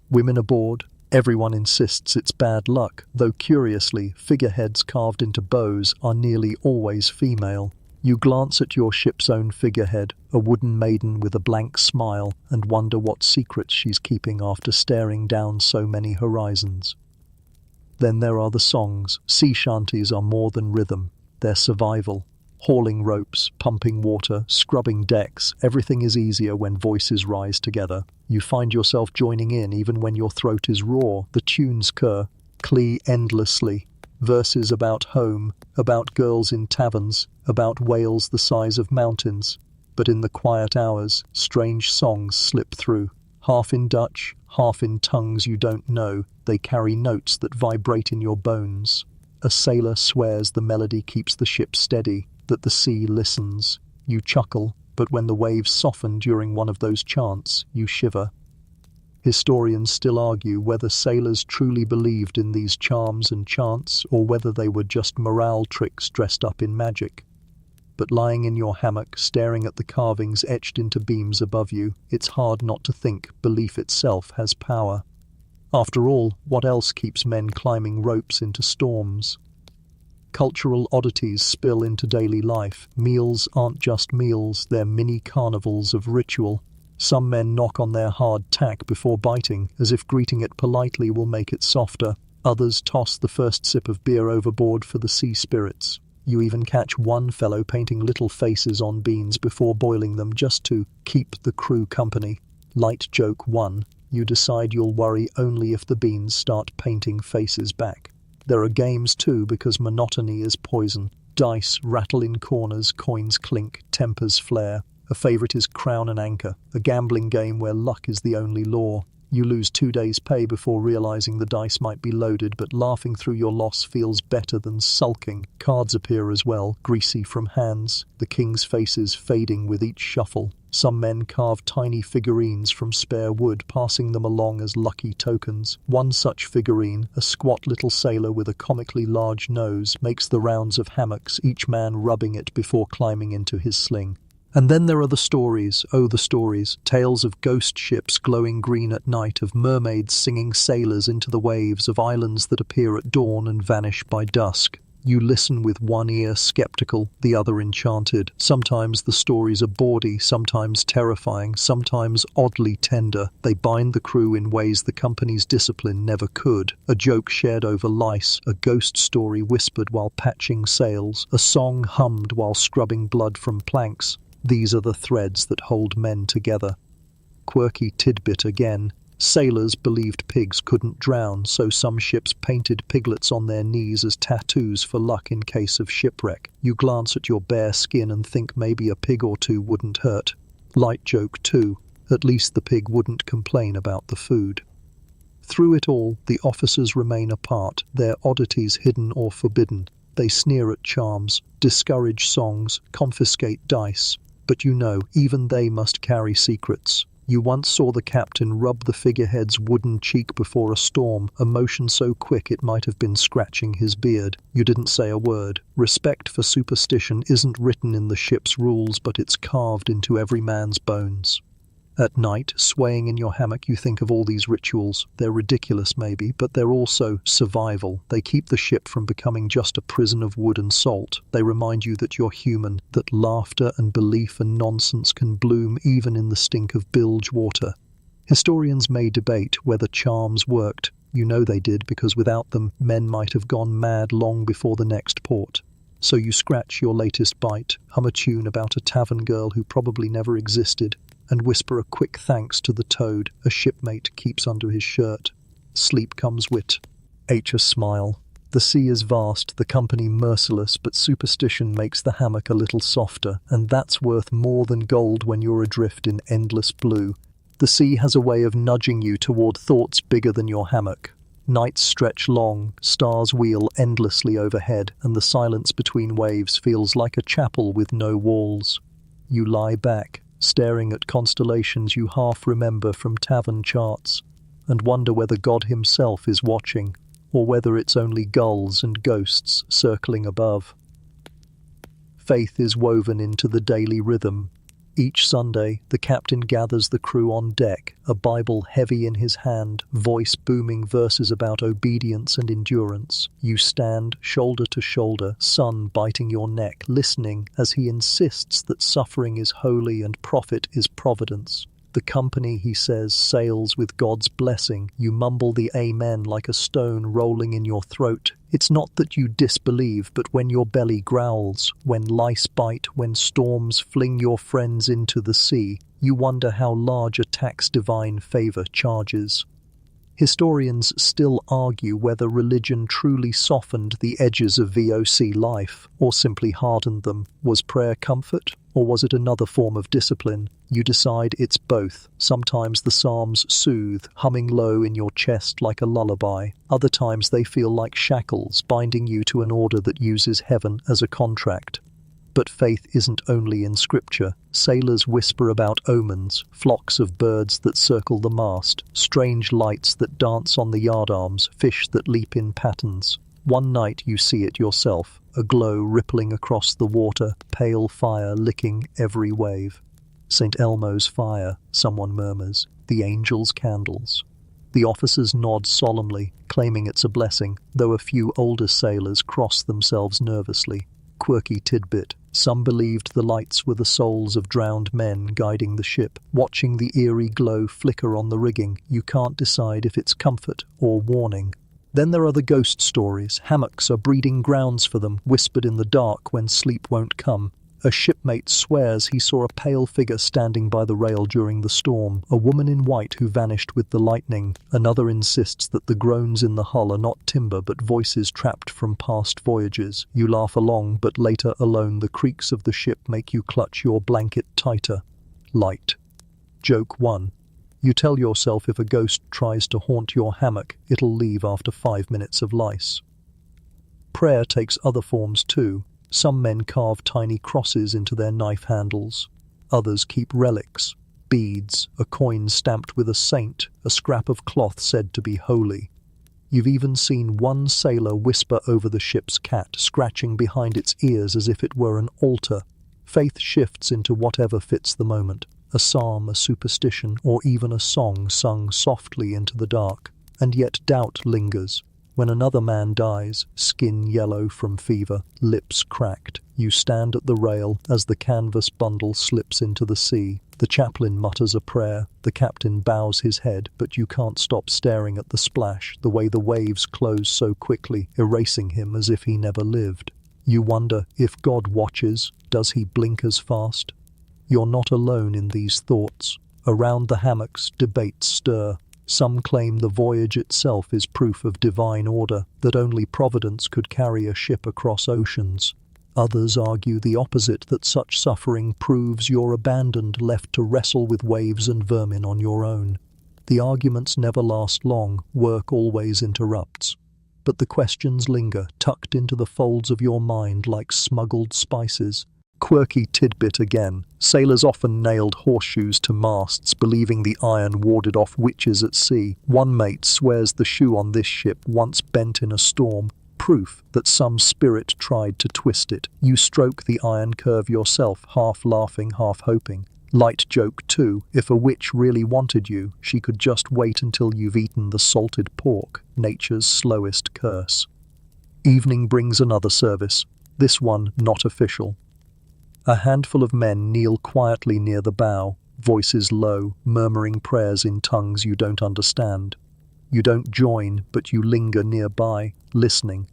Women aboard, everyone insists it's bad luck, though curiously, figureheads carved into bows are nearly always female. You glance at your ship's own figurehead, a wooden maiden with a blank smile, and wonder what secrets she's keeping after staring down so many horizons. Then there are the songs. Sea shanties are more than rhythm, they're survival. Hauling ropes, pumping water, scrubbing decks, everything is easier when voices rise together. You find yourself joining in even when your throat is raw. The tunes clee endlessly. Verses about home, about girls in taverns, about whales the size of mountains. But in the quiet hours, strange songs slip through. Half in Dutch, half in tongues you don't know. They carry notes that vibrate in your bones. A sailor swears the melody keeps the ship steady, that the sea listens. You chuckle, but when the waves soften during one of those chants, you shiver. Historians still argue whether sailors truly believed in these charms and chants, or whether they were just morale tricks dressed up in magic. But lying in your hammock, staring at the carvings etched into beams above you, it's hard not to think belief itself has power. After all, what else keeps men climbing ropes into storms? Cultural oddities spill into daily life. Meals aren't just meals, they're mini carnivals of ritual. Some men knock on their hardtack before biting, as if greeting it politely will make it softer. Others toss the first sip of beer overboard for the sea spirits. You even catch one fellow painting little faces on beans before boiling them just to keep the crew company. Light joke 1. You decide you'll worry only if the beans start painting faces back. There are games too, because monotony is poison. Dice rattle in corners, coins clink, tempers flare. A favourite is Crown and Anchor, a gambling game where luck is the only law. You lose 2 days' pay before realising the dice might be loaded, but laughing through your loss feels better than sulking. Cards appear as well, greasy from hands, the king's faces fading with each shuffle. Some men carve tiny figurines from spare wood, passing them along as lucky tokens. One such figurine, a squat little sailor with a comically large nose, makes the rounds of hammocks, each man rubbing it before climbing into his sling. And then there are the stories, oh the stories, tales of ghost ships glowing green at night, of mermaids singing sailors into the waves, of islands that appear at dawn and vanish by dusk. You listen with one ear skeptical, the other enchanted. Sometimes the stories are bawdy, sometimes terrifying, sometimes oddly tender. They bind the crew in ways the company's discipline never could. A joke shared over lice, a ghost story whispered while patching sails, a song hummed while scrubbing blood from planks. These are the threads that hold men together. Quirky tidbit again. Sailors believed pigs couldn't drown, so some ships painted piglets on their knees as tattoos for luck in case of shipwreck. You glance at your bare skin and think maybe a pig or two wouldn't hurt. Light joke 2. At least the pig wouldn't complain about the food. Through it all, the officers remain apart, their oddities hidden or forbidden. They sneer at charms, discourage songs, confiscate dice. But you know, even they must carry secrets. You once saw the captain rub the figurehead's wooden cheek before a storm, a motion so quick it might have been scratching his beard. You didn't say a word. Respect for superstition isn't written in the ship's rules, but it's carved into every man's bones. At night, swaying in your hammock, you think of all these rituals. They're ridiculous maybe, but they're also survival. They keep the ship from becoming just a prison of wood and salt. They remind you that you're human, that laughter and belief and nonsense can bloom even in the stink of bilge water. Historians may debate whether charms worked. You know they did, because without them, men might have gone mad long before the next port. So you scratch your latest bite, hum a tune about a tavern girl who probably never existed, and whisper a quick thanks to the toad a shipmate keeps under his shirt. Sleep comes wit. A smile. The sea is vast, the company merciless, but superstition makes the hammock a little softer, and that's worth more than gold when you're adrift in endless blue. The sea has a way of nudging you toward thoughts bigger than your hammock. Nights stretch long, stars wheel endlessly overhead, and the silence between waves feels like a chapel with no walls. You lie back, staring at constellations you half remember from tavern charts, and wonder whether God himself is watching, or whether it's only gulls and ghosts circling above. Faith is woven into the daily rhythm. Each Sunday, the captain gathers the crew on deck, a Bible heavy in his hand, voice booming verses about obedience and endurance. You stand shoulder to shoulder, sun biting your neck, listening as he insists that suffering is holy and profit is providence. The company, he says, sails with God's blessing. You mumble the amen like a stone rolling in your throat. It's not that you disbelieve, but when your belly growls, when lice bite, when storms fling your friends into the sea, you wonder how large a tax divine favor charges. Historians still argue whether religion truly softened the edges of VOC life, or simply hardened them. Was prayer comfort, or was it another form of discipline? You decide it's both. Sometimes the psalms soothe, humming low in your chest like a lullaby. Other times they feel like shackles, binding you to an order that uses heaven as a contract. But faith isn't only in scripture. Sailors whisper about omens, flocks of birds that circle the mast, strange lights that dance on the yardarms, fish that leap in patterns. One night you see it yourself, a glow rippling across the water, pale fire licking every wave. St. Elmo's fire, someone murmurs, the angels' candles. The officers nod solemnly, claiming it's a blessing, though a few older sailors cross themselves nervously. Quirky tidbit. Some believed the lights were the souls of drowned men guiding the ship. Watching the eerie glow flicker on the rigging, you can't decide if it's comfort or warning. Then there are the ghost stories. Hammocks are breeding grounds for them, whispered in the dark when sleep won't come. A shipmate swears he saw a pale figure standing by the rail during the storm, a woman in white who vanished with the lightning. Another insists that the groans in the hull are not timber but voices trapped from past voyages. You laugh along, but later alone the creaks of the ship make you clutch your blanket tighter. Light. Joke 1. You tell yourself if a ghost tries to haunt your hammock, it'll leave after 5 minutes of lice. Prayer takes other forms too. Some men carve tiny crosses into their knife handles. Others keep relics, beads, a coin stamped with a saint, a scrap of cloth said to be holy. You've even seen one sailor whisper over the ship's cat, scratching behind its ears as if it were an altar. Faith shifts into whatever fits the moment, a psalm, a superstition, or even a song sung softly into the dark. And yet doubt lingers. When another man dies, skin yellow from fever, lips cracked, you stand at the rail as the canvas bundle slips into the sea. The chaplain mutters a prayer, the captain bows his head, but you can't stop staring at the splash, the way the waves close so quickly, erasing him as if he never lived. You wonder, if God watches, does he blink as fast? You're not alone in these thoughts. Around the hammocks, debates stir. Some claim the voyage itself is proof of divine order, that only providence could carry a ship across oceans. Others argue the opposite, that such suffering proves you're abandoned, left to wrestle with waves and vermin on your own. The arguments never last long, work always interrupts. But the questions linger, tucked into the folds of your mind like smuggled spices. Quirky tidbit again. Sailors often nailed horseshoes to masts, believing the iron warded off witches at sea. One mate swears the shoe on this ship once bent in a storm, proof that some spirit tried to twist it. You stroke the iron curve yourself, half laughing, half hoping. Light joke 2. If a witch really wanted you, she could just wait until you've eaten the salted pork, nature's slowest curse. Evening brings another service, this one not official. A handful of men kneel quietly near the bow, voices low, murmuring prayers in tongues you don't understand. You don't join, but you linger nearby, listening.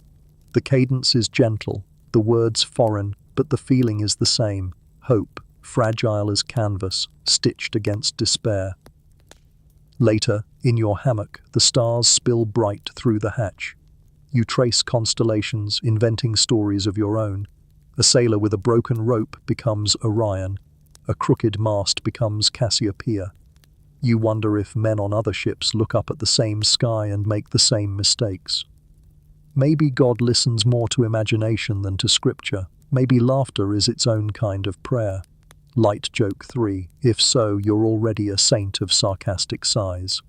The cadence is gentle, The word's foreign, but the feeling is the same. Hope, fragile as canvas, stitched against despair. Later, in your hammock, the stars spill bright through the hatch. You trace constellations, inventing stories of your own. A sailor with a broken rope becomes Orion. A crooked mast becomes Cassiopeia. You wonder if men on other ships look up at the same sky and make the same mistakes. Maybe God listens more to imagination than to scripture. Maybe laughter is its own kind of prayer. Light joke 3. If so, you're already a saint of sarcastic sighs.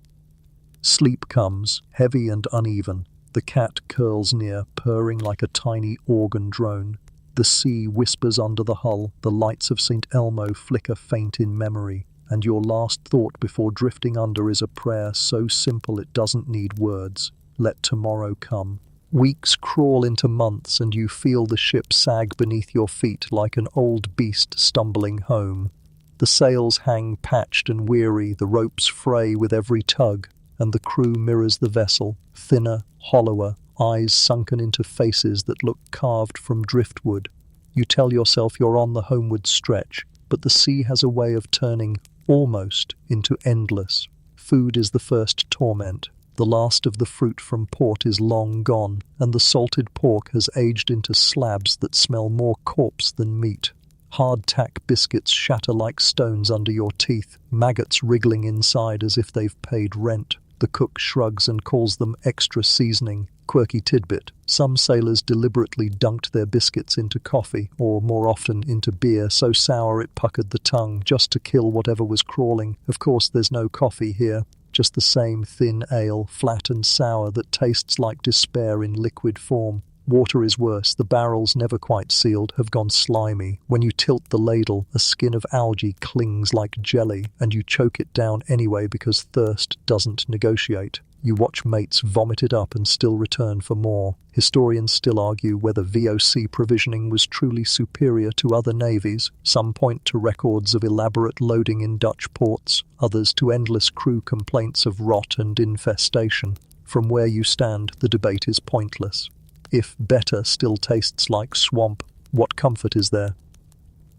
Sleep comes, heavy and uneven. The cat curls near, purring like a tiny organ drone. The sea whispers under the hull, the lights of St. Elmo flicker faint in memory, and your last thought before drifting under is a prayer so simple it doesn't need words. Let tomorrow come. Weeks crawl into months and you feel the ship sag beneath your feet like an old beast stumbling home. The sails hang patched and weary, the ropes fray with every tug, and the crew mirrors the vessel, thinner, hollower, eyes sunken into faces that look carved from driftwood. You tell yourself you're on the homeward stretch, but the sea has a way of turning almost into endless. Food is the first torment. The last of the fruit from port is long gone, and the salted pork has aged into slabs that smell more corpse than meat. Hardtack biscuits shatter like stones under your teeth, maggots wriggling inside as if they've paid rent. The cook shrugs and calls them extra seasoning. Quirky tidbit. Some sailors deliberately dunked their biscuits into coffee, or more often into beer, so sour it puckered the tongue, just to kill whatever was crawling. Of course there's no coffee here. Just the same thin ale, flat and sour, that tastes like despair in liquid form. Water is worse. The barrels, never quite sealed, have gone slimy. When you tilt the ladle, a skin of algae clings like jelly, and you choke it down anyway because thirst doesn't negotiate. You watch mates vomit it up and still return for more. Historians still argue whether VOC provisioning was truly superior to other navies. Some point to records of elaborate loading in Dutch ports, others to endless crew complaints of rot and infestation. From where you stand, the debate is pointless. If better still tastes like swamp, what comfort is there?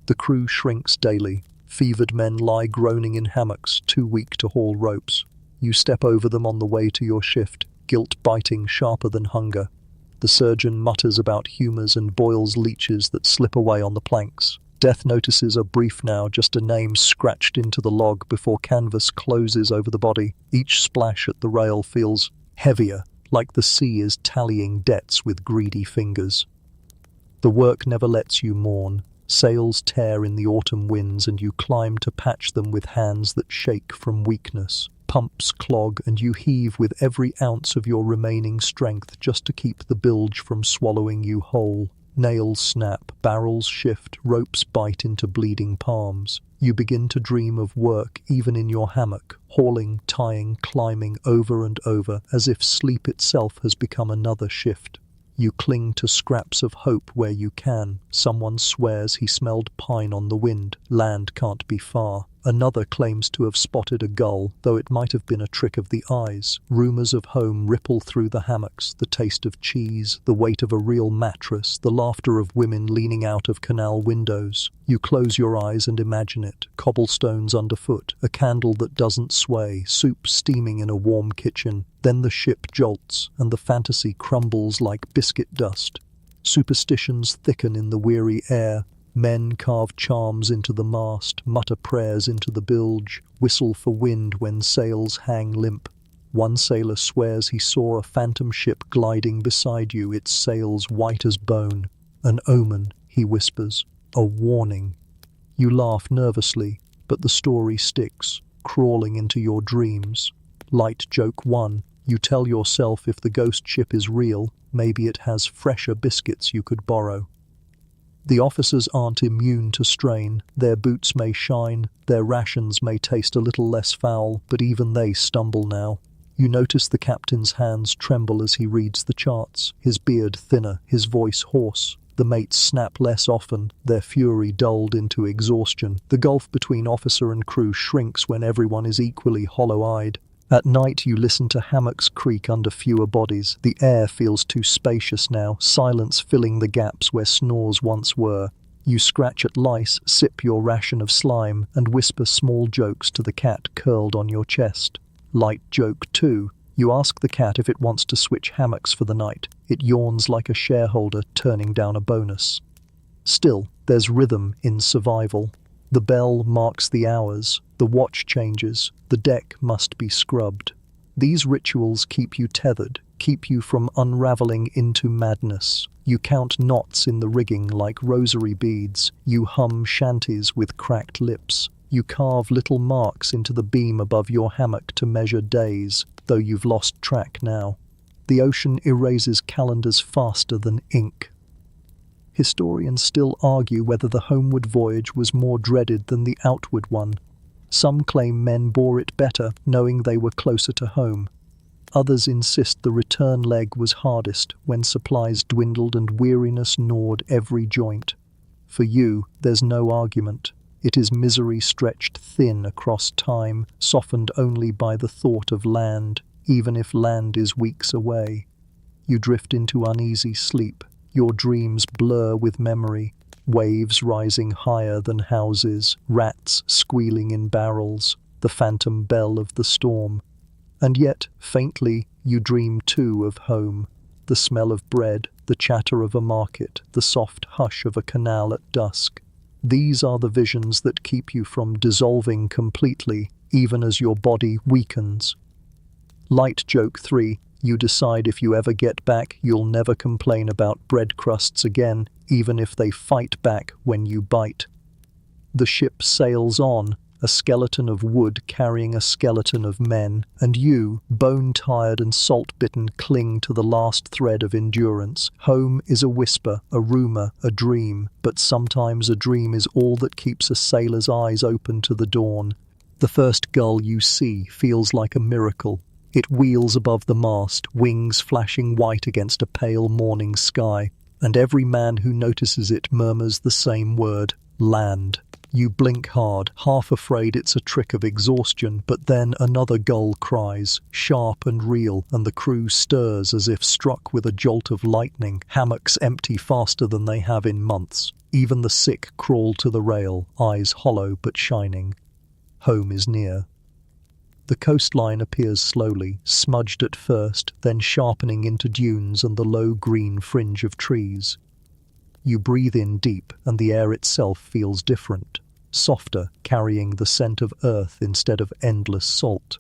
The crew shrinks daily. Fevered men lie groaning in hammocks, too weak to haul ropes. You step over them on the way to your shift, guilt biting sharper than hunger. The surgeon mutters about humours and boils leeches that slip away on the planks. Death notices are brief now, just a name scratched into the log before canvas closes over the body. Each splash at the rail feels heavier, like the sea is tallying debts with greedy fingers. The work never lets you mourn. Sails tear in the autumn winds and you climb to patch them with hands that shake from weakness. Pumps clog and you heave with every ounce of your remaining strength just to keep the bilge from swallowing you whole. Nails snap, barrels shift, ropes bite into bleeding palms. You begin to dream of work even in your hammock, hauling, tying, climbing over and over, as if sleep itself has become another shift. You cling to scraps of hope where you can. Someone swears he smelled pine on the wind. Land can't be far. Another claims to have spotted a gull, though it might have been a trick of the eyes. Rumours of home ripple through the hammocks, the taste of cheese, the weight of a real mattress, the laughter of women leaning out of canal windows. You close your eyes and imagine it. Cobblestones underfoot, a candle that doesn't sway, soup steaming in a warm kitchen. Then the ship jolts, and the fantasy crumbles like biscuit dust. Superstitions thicken in the weary air. Men carve charms into the mast, mutter prayers into the bilge, whistle for wind when sails hang limp. One sailor swears he saw a phantom ship gliding beside you, its sails white as bone. An omen, he whispers, a warning. You laugh nervously, but the story sticks, crawling into your dreams. Light joke 1. You tell yourself if the ghost ship is real, maybe it has fresher biscuits you could borrow. The officers aren't immune to strain. Their boots may shine, their rations may taste a little less foul, but even they stumble now. You notice the captain's hands tremble as he reads the charts, his beard thinner, his voice hoarse. The mates snap less often, their fury dulled into exhaustion. The gulf between officer and crew shrinks when everyone is equally hollow-eyed. At night you listen to hammocks creak under fewer bodies. The air feels too spacious now, silence filling the gaps where snores once were. You scratch at lice, sip your ration of slime, and whisper small jokes to the cat curled on your chest. Light joke 2. You ask the cat if it wants to switch hammocks for the night. It yawns like a shareholder turning down a bonus. Still, there's rhythm in survival. The bell marks the hours, the watch changes, the deck must be scrubbed. These rituals keep you tethered, keep you from unraveling into madness. You count knots in the rigging like rosary beads. You hum shanties with cracked lips. You carve little marks into the beam above your hammock to measure days, though you've lost track now. The ocean erases calendars faster than ink. Historians still argue whether the homeward voyage was more dreaded than the outward one. Some claim men bore it better, knowing they were closer to home. Others insist the return leg was hardest, when supplies dwindled and weariness gnawed every joint. For you, there's no argument. It is misery stretched thin across time, softened only by the thought of land, even if land is weeks away. You drift into uneasy sleep. Your dreams blur with memory, waves rising higher than houses, rats squealing in barrels, the phantom bell of the storm. And yet, faintly, you dream too of home, the smell of bread, the chatter of a market, the soft hush of a canal at dusk. These are the visions that keep you from dissolving completely, even as your body weakens. Light joke 3. You decide if you ever get back, you'll never complain about bread crusts again, even if they fight back when you bite. The ship sails on, a skeleton of wood carrying a skeleton of men, and you, bone-tired and salt-bitten, cling to the last thread of endurance. Home is a whisper, a rumor, a dream, but sometimes a dream is all that keeps a sailor's eyes open to the dawn. The first gull you see feels like a miracle. It wheels above the mast, wings flashing white against a pale morning sky, and every man who notices it murmurs the same word, land. You blink hard, half afraid it's a trick of exhaustion, but then another gull cries, sharp and real, and the crew stirs as if struck with a jolt of lightning. Hammocks empty faster than they have in months. Even the sick crawl to the rail, eyes hollow but shining. Home is near. The coastline appears slowly, smudged at first, then sharpening into dunes and the low green fringe of trees. You breathe in deep, and the air itself feels different, softer, carrying the scent of earth instead of endless salt.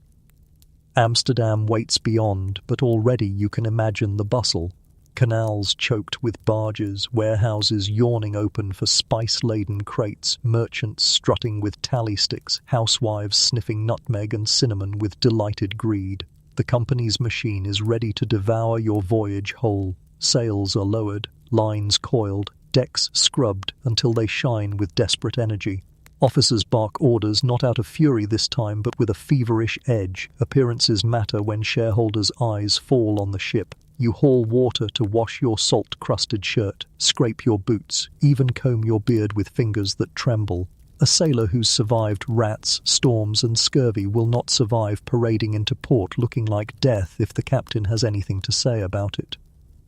Amsterdam waits beyond, but already you can imagine the bustle. Canals choked with barges, warehouses yawning open for spice-laden crates, merchants strutting with tally sticks, housewives sniffing nutmeg and cinnamon with delighted greed. The company's machine is ready to devour your voyage whole. Sails are lowered, lines coiled, decks scrubbed until they shine with desperate energy. Officers bark orders not out of fury this time, but with a feverish edge. Appearances matter when shareholders' eyes fall on the ship. You haul water to wash your salt-crusted shirt, scrape your boots, even comb your beard with fingers that tremble. A sailor who's survived rats, storms, and scurvy will not survive parading into port looking like death if the captain has anything to say about it.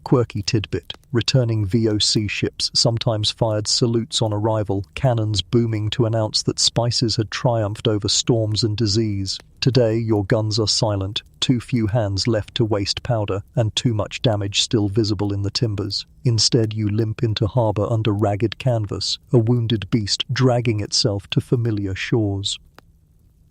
Quirky tidbit. Returning VOC ships sometimes fired salutes on arrival, cannons booming to announce that spices had triumphed over storms and disease. Today your guns are silent, too few hands left to waste powder, and too much damage still visible in the timbers. Instead you limp into harbour under ragged canvas, a wounded beast dragging itself to familiar shores.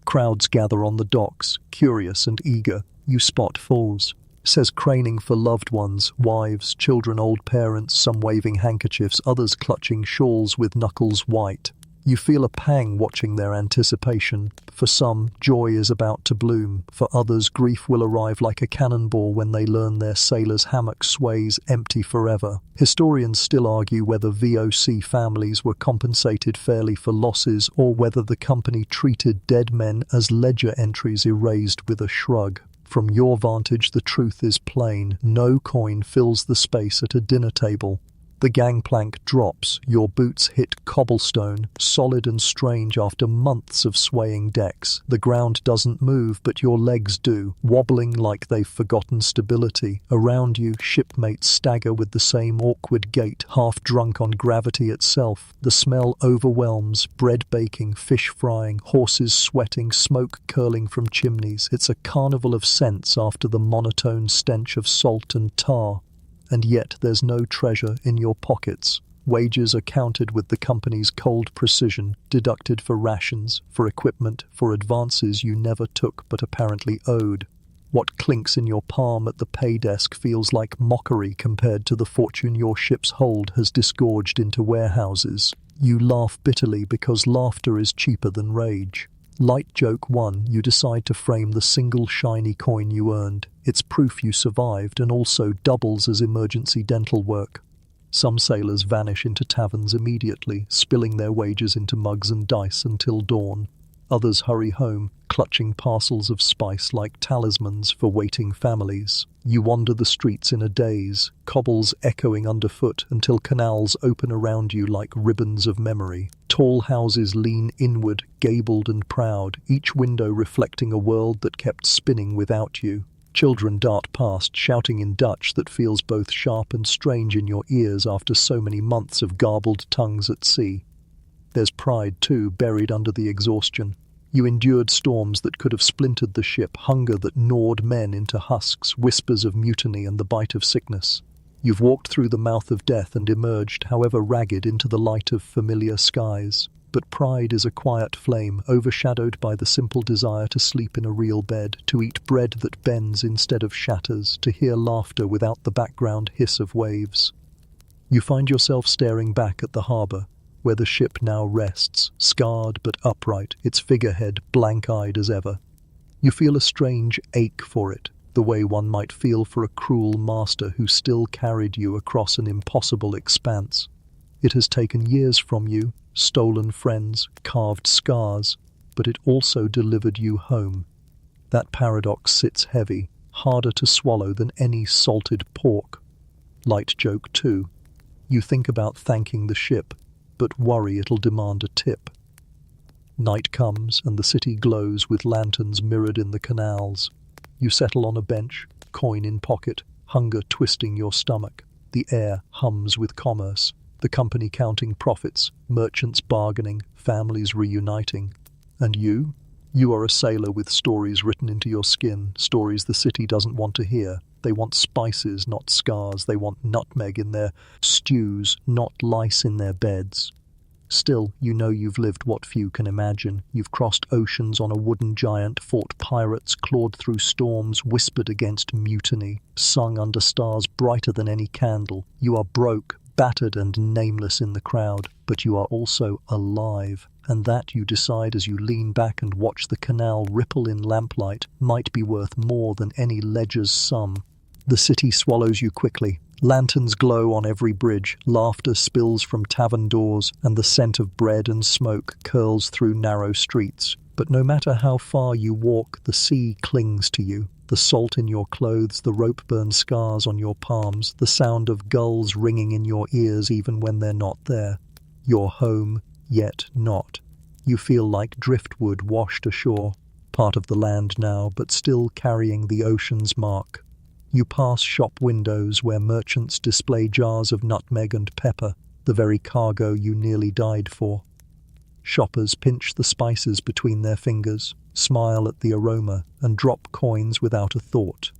Crowds gather on the docks, curious and eager. You spot foes. Says craning for loved ones, wives, children, old parents, some waving handkerchiefs, others clutching shawls with knuckles white. You feel a pang watching their anticipation. For some, joy is about to bloom. For others, grief will arrive like a cannonball when they learn their sailor's hammock sways empty forever. Historians still argue whether VOC families were compensated fairly for losses or whether the company treated dead men as ledger entries erased with a shrug. From your vantage, the truth is plain. No coin fills the space at a dinner table. The gangplank drops, your boots hit cobblestone, solid and strange after months of swaying decks. The ground doesn't move, but your legs do, wobbling like they've forgotten stability. Around you, shipmates stagger with the same awkward gait, half drunk on gravity itself. The smell overwhelms, bread baking, fish frying, horses sweating, smoke curling from chimneys. It's a carnival of scents after the monotone stench of salt and tar. And yet there's no treasure in your pockets. Wages are counted with the company's cold precision, deducted for rations, for equipment, for advances you never took but apparently owed. What clinks in your palm at the pay desk feels like mockery compared to the fortune your ship's hold has disgorged into warehouses. You laugh bitterly because laughter is cheaper than rage. Light joke 1, you decide to frame the single shiny coin you earned. It's proof you survived and also doubles as emergency dental work. Some sailors vanish into taverns immediately, spilling their wages into mugs and dice until dawn. Others hurry home, clutching parcels of spice like talismans for waiting families. You wander the streets in a daze, cobbles echoing underfoot until canals open around you like ribbons of memory. Tall houses lean inward, gabled and proud, each window reflecting a world that kept spinning without you. Children dart past, shouting in Dutch that feels both sharp and strange in your ears after so many months of garbled tongues at sea. There's pride, too, buried under the exhaustion. You endured storms that could have splintered the ship, hunger that gnawed men into husks, whispers of mutiny and the bite of sickness. You've walked through the mouth of death and emerged, however ragged, into the light of familiar skies. But pride is a quiet flame, overshadowed by the simple desire to sleep in a real bed, to eat bread that bends instead of shatters, to hear laughter without the background hiss of waves. You find yourself staring back at the harbour, where the ship now rests, scarred but upright, its figurehead blank-eyed as ever. You feel a strange ache for it, the way one might feel for a cruel master who still carried you across an impossible expanse. It has taken years from you, stolen friends, carved scars, but it also delivered you home. That paradox sits heavy, harder to swallow than any salted pork. Light joke 2. You think about thanking the ship, but worry it'll demand a tip. Night comes and the city glows with lanterns mirrored in the canals. You settle on a bench, coin in pocket, hunger twisting your stomach. The air hums with commerce, the company counting profits, merchants bargaining, families reuniting. And you? You are a sailor with stories written into your skin, stories the city doesn't want to hear. They want spices, not scars. They want nutmeg in their stews, not lice in their beds. Still, you know you've lived what few can imagine. You've crossed oceans on a wooden giant, fought pirates, clawed through storms, whispered against mutiny, sung under stars brighter than any candle. You are broke, battered and nameless in the crowd, but you are also alive. And that, you decide as you lean back and watch the canal ripple in lamplight, might be worth more than any ledger's sum. The city swallows you quickly. Lanterns glow on every bridge, laughter spills from tavern doors, and the scent of bread and smoke curls through narrow streets. But no matter how far you walk, the sea clings to you. The salt in your clothes, the rope-burn scars on your palms, the sound of gulls ringing in your ears even when they're not there. You're home, yet not. You feel like driftwood washed ashore, part of the land now, but still carrying the ocean's mark. You pass shop windows where merchants display jars of nutmeg and pepper, the very cargo you nearly died for. Shoppers pinch the spices between their fingers, smile at the aroma, and drop coins without a thought.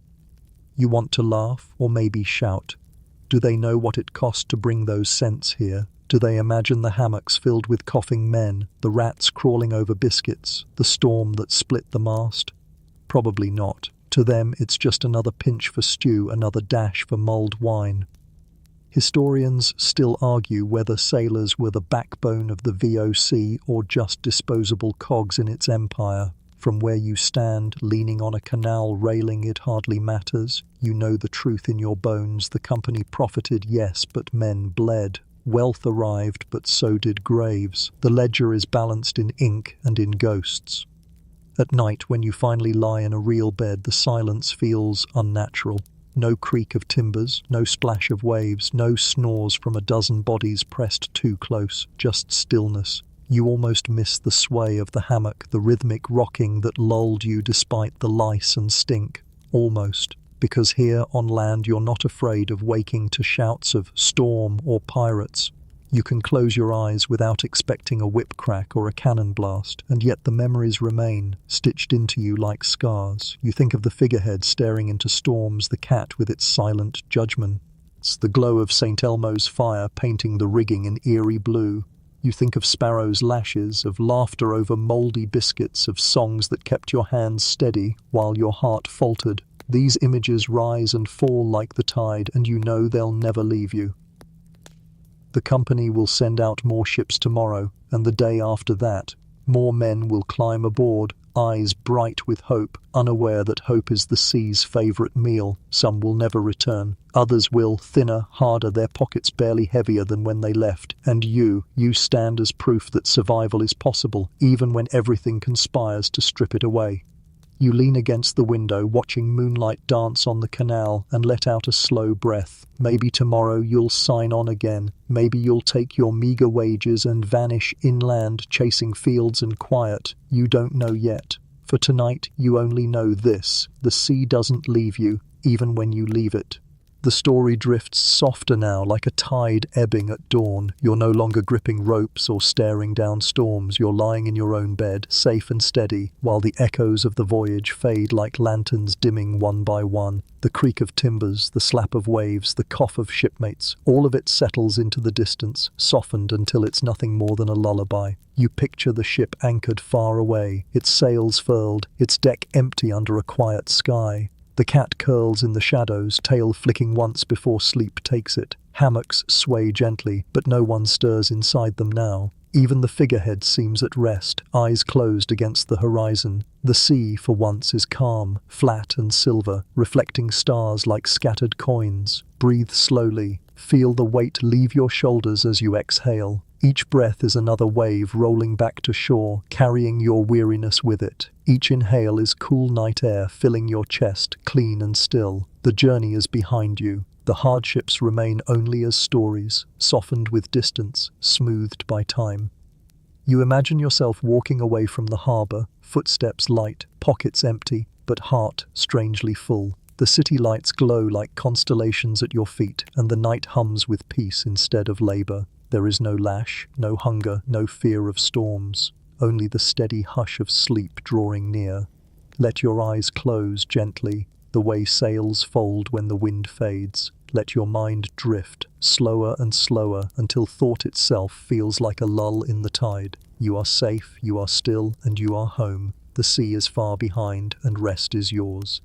You want to laugh, or maybe shout. Do they know what it cost to bring those scents here? Do they imagine the hammocks filled with coughing men, the rats crawling over biscuits, the storm that split the mast? Probably not. To them, it's just another pinch for stew, another dash for mulled wine. Historians still argue whether sailors were the backbone of the VOC or just disposable cogs in its empire. From where you stand, leaning on a canal railing, it hardly matters. You know the truth in your bones. The company profited, yes, but men bled. Wealth arrived, but so did graves. The ledger is balanced in ink and in ghosts. At night, when you finally lie in a real bed, the silence feels unnatural. No creak of timbers, no splash of waves, no snores from a dozen bodies pressed too close, just stillness. You almost miss the sway of the hammock, the rhythmic rocking that lulled you despite the lice and stink. Almost. Because here on land you're not afraid of waking to shouts of storm or pirates. You can close your eyes without expecting a whip crack or a cannon blast, and yet the memories remain, stitched into you like scars. You think of the figurehead staring into storms, the cat with its silent judgment. It's the glow of St. Elmo's fire painting the rigging in eerie blue. You think of sparrows' lashes, of laughter over mouldy biscuits, of songs that kept your hands steady while your heart faltered. These images rise and fall like the tide, and you know they'll never leave you. The company will send out more ships tomorrow, and the day after that. More men will climb aboard, eyes bright with hope, unaware that hope is the sea's favourite meal. Some will never return. Others will, thinner, harder, their pockets barely heavier than when they left. And you stand as proof that survival is possible, even when everything conspires to strip it away. You lean against the window, watching moonlight dance on the canal, and let out a slow breath. Maybe tomorrow you'll sign on again. Maybe you'll take your meager wages and vanish inland, chasing fields and quiet. You don't know yet. For tonight, you only know this: the sea doesn't leave you, even when you leave it. The story drifts softer now, like a tide ebbing at dawn. You're no longer gripping ropes or staring down storms. You're lying in your own bed, safe and steady, while the echoes of the voyage fade like lanterns dimming one by one. The creak of timbers, the slap of waves, the cough of shipmates, all of it settles into the distance, softened until it's nothing more than a lullaby. You picture the ship anchored far away, its sails furled, its deck empty under a quiet sky. The cat curls in the shadows, tail flicking once before sleep takes it. Hammocks sway gently, but no one stirs inside them now. Even the figurehead seems at rest, eyes closed against the horizon. The sea, for once, is calm, flat and silver, reflecting stars like scattered coins. Breathe slowly. Feel the weight leave your shoulders as you exhale. Each breath is another wave rolling back to shore, carrying your weariness with it. Each inhale is cool night air filling your chest, clean and still. The journey is behind you. The hardships remain only as stories, softened with distance, smoothed by time. You imagine yourself walking away from the harbour, footsteps light, pockets empty, but heart strangely full. The city lights glow like constellations at your feet, and the night hums with peace instead of labour. There is no lash, no hunger, no fear of storms, only the steady hush of sleep drawing near. Let your eyes close gently, the way sails fold when the wind fades. Let your mind drift, slower and slower, until thought itself feels like a lull in the tide. You are safe, you are still, and you are home. The sea is far behind, and rest is yours.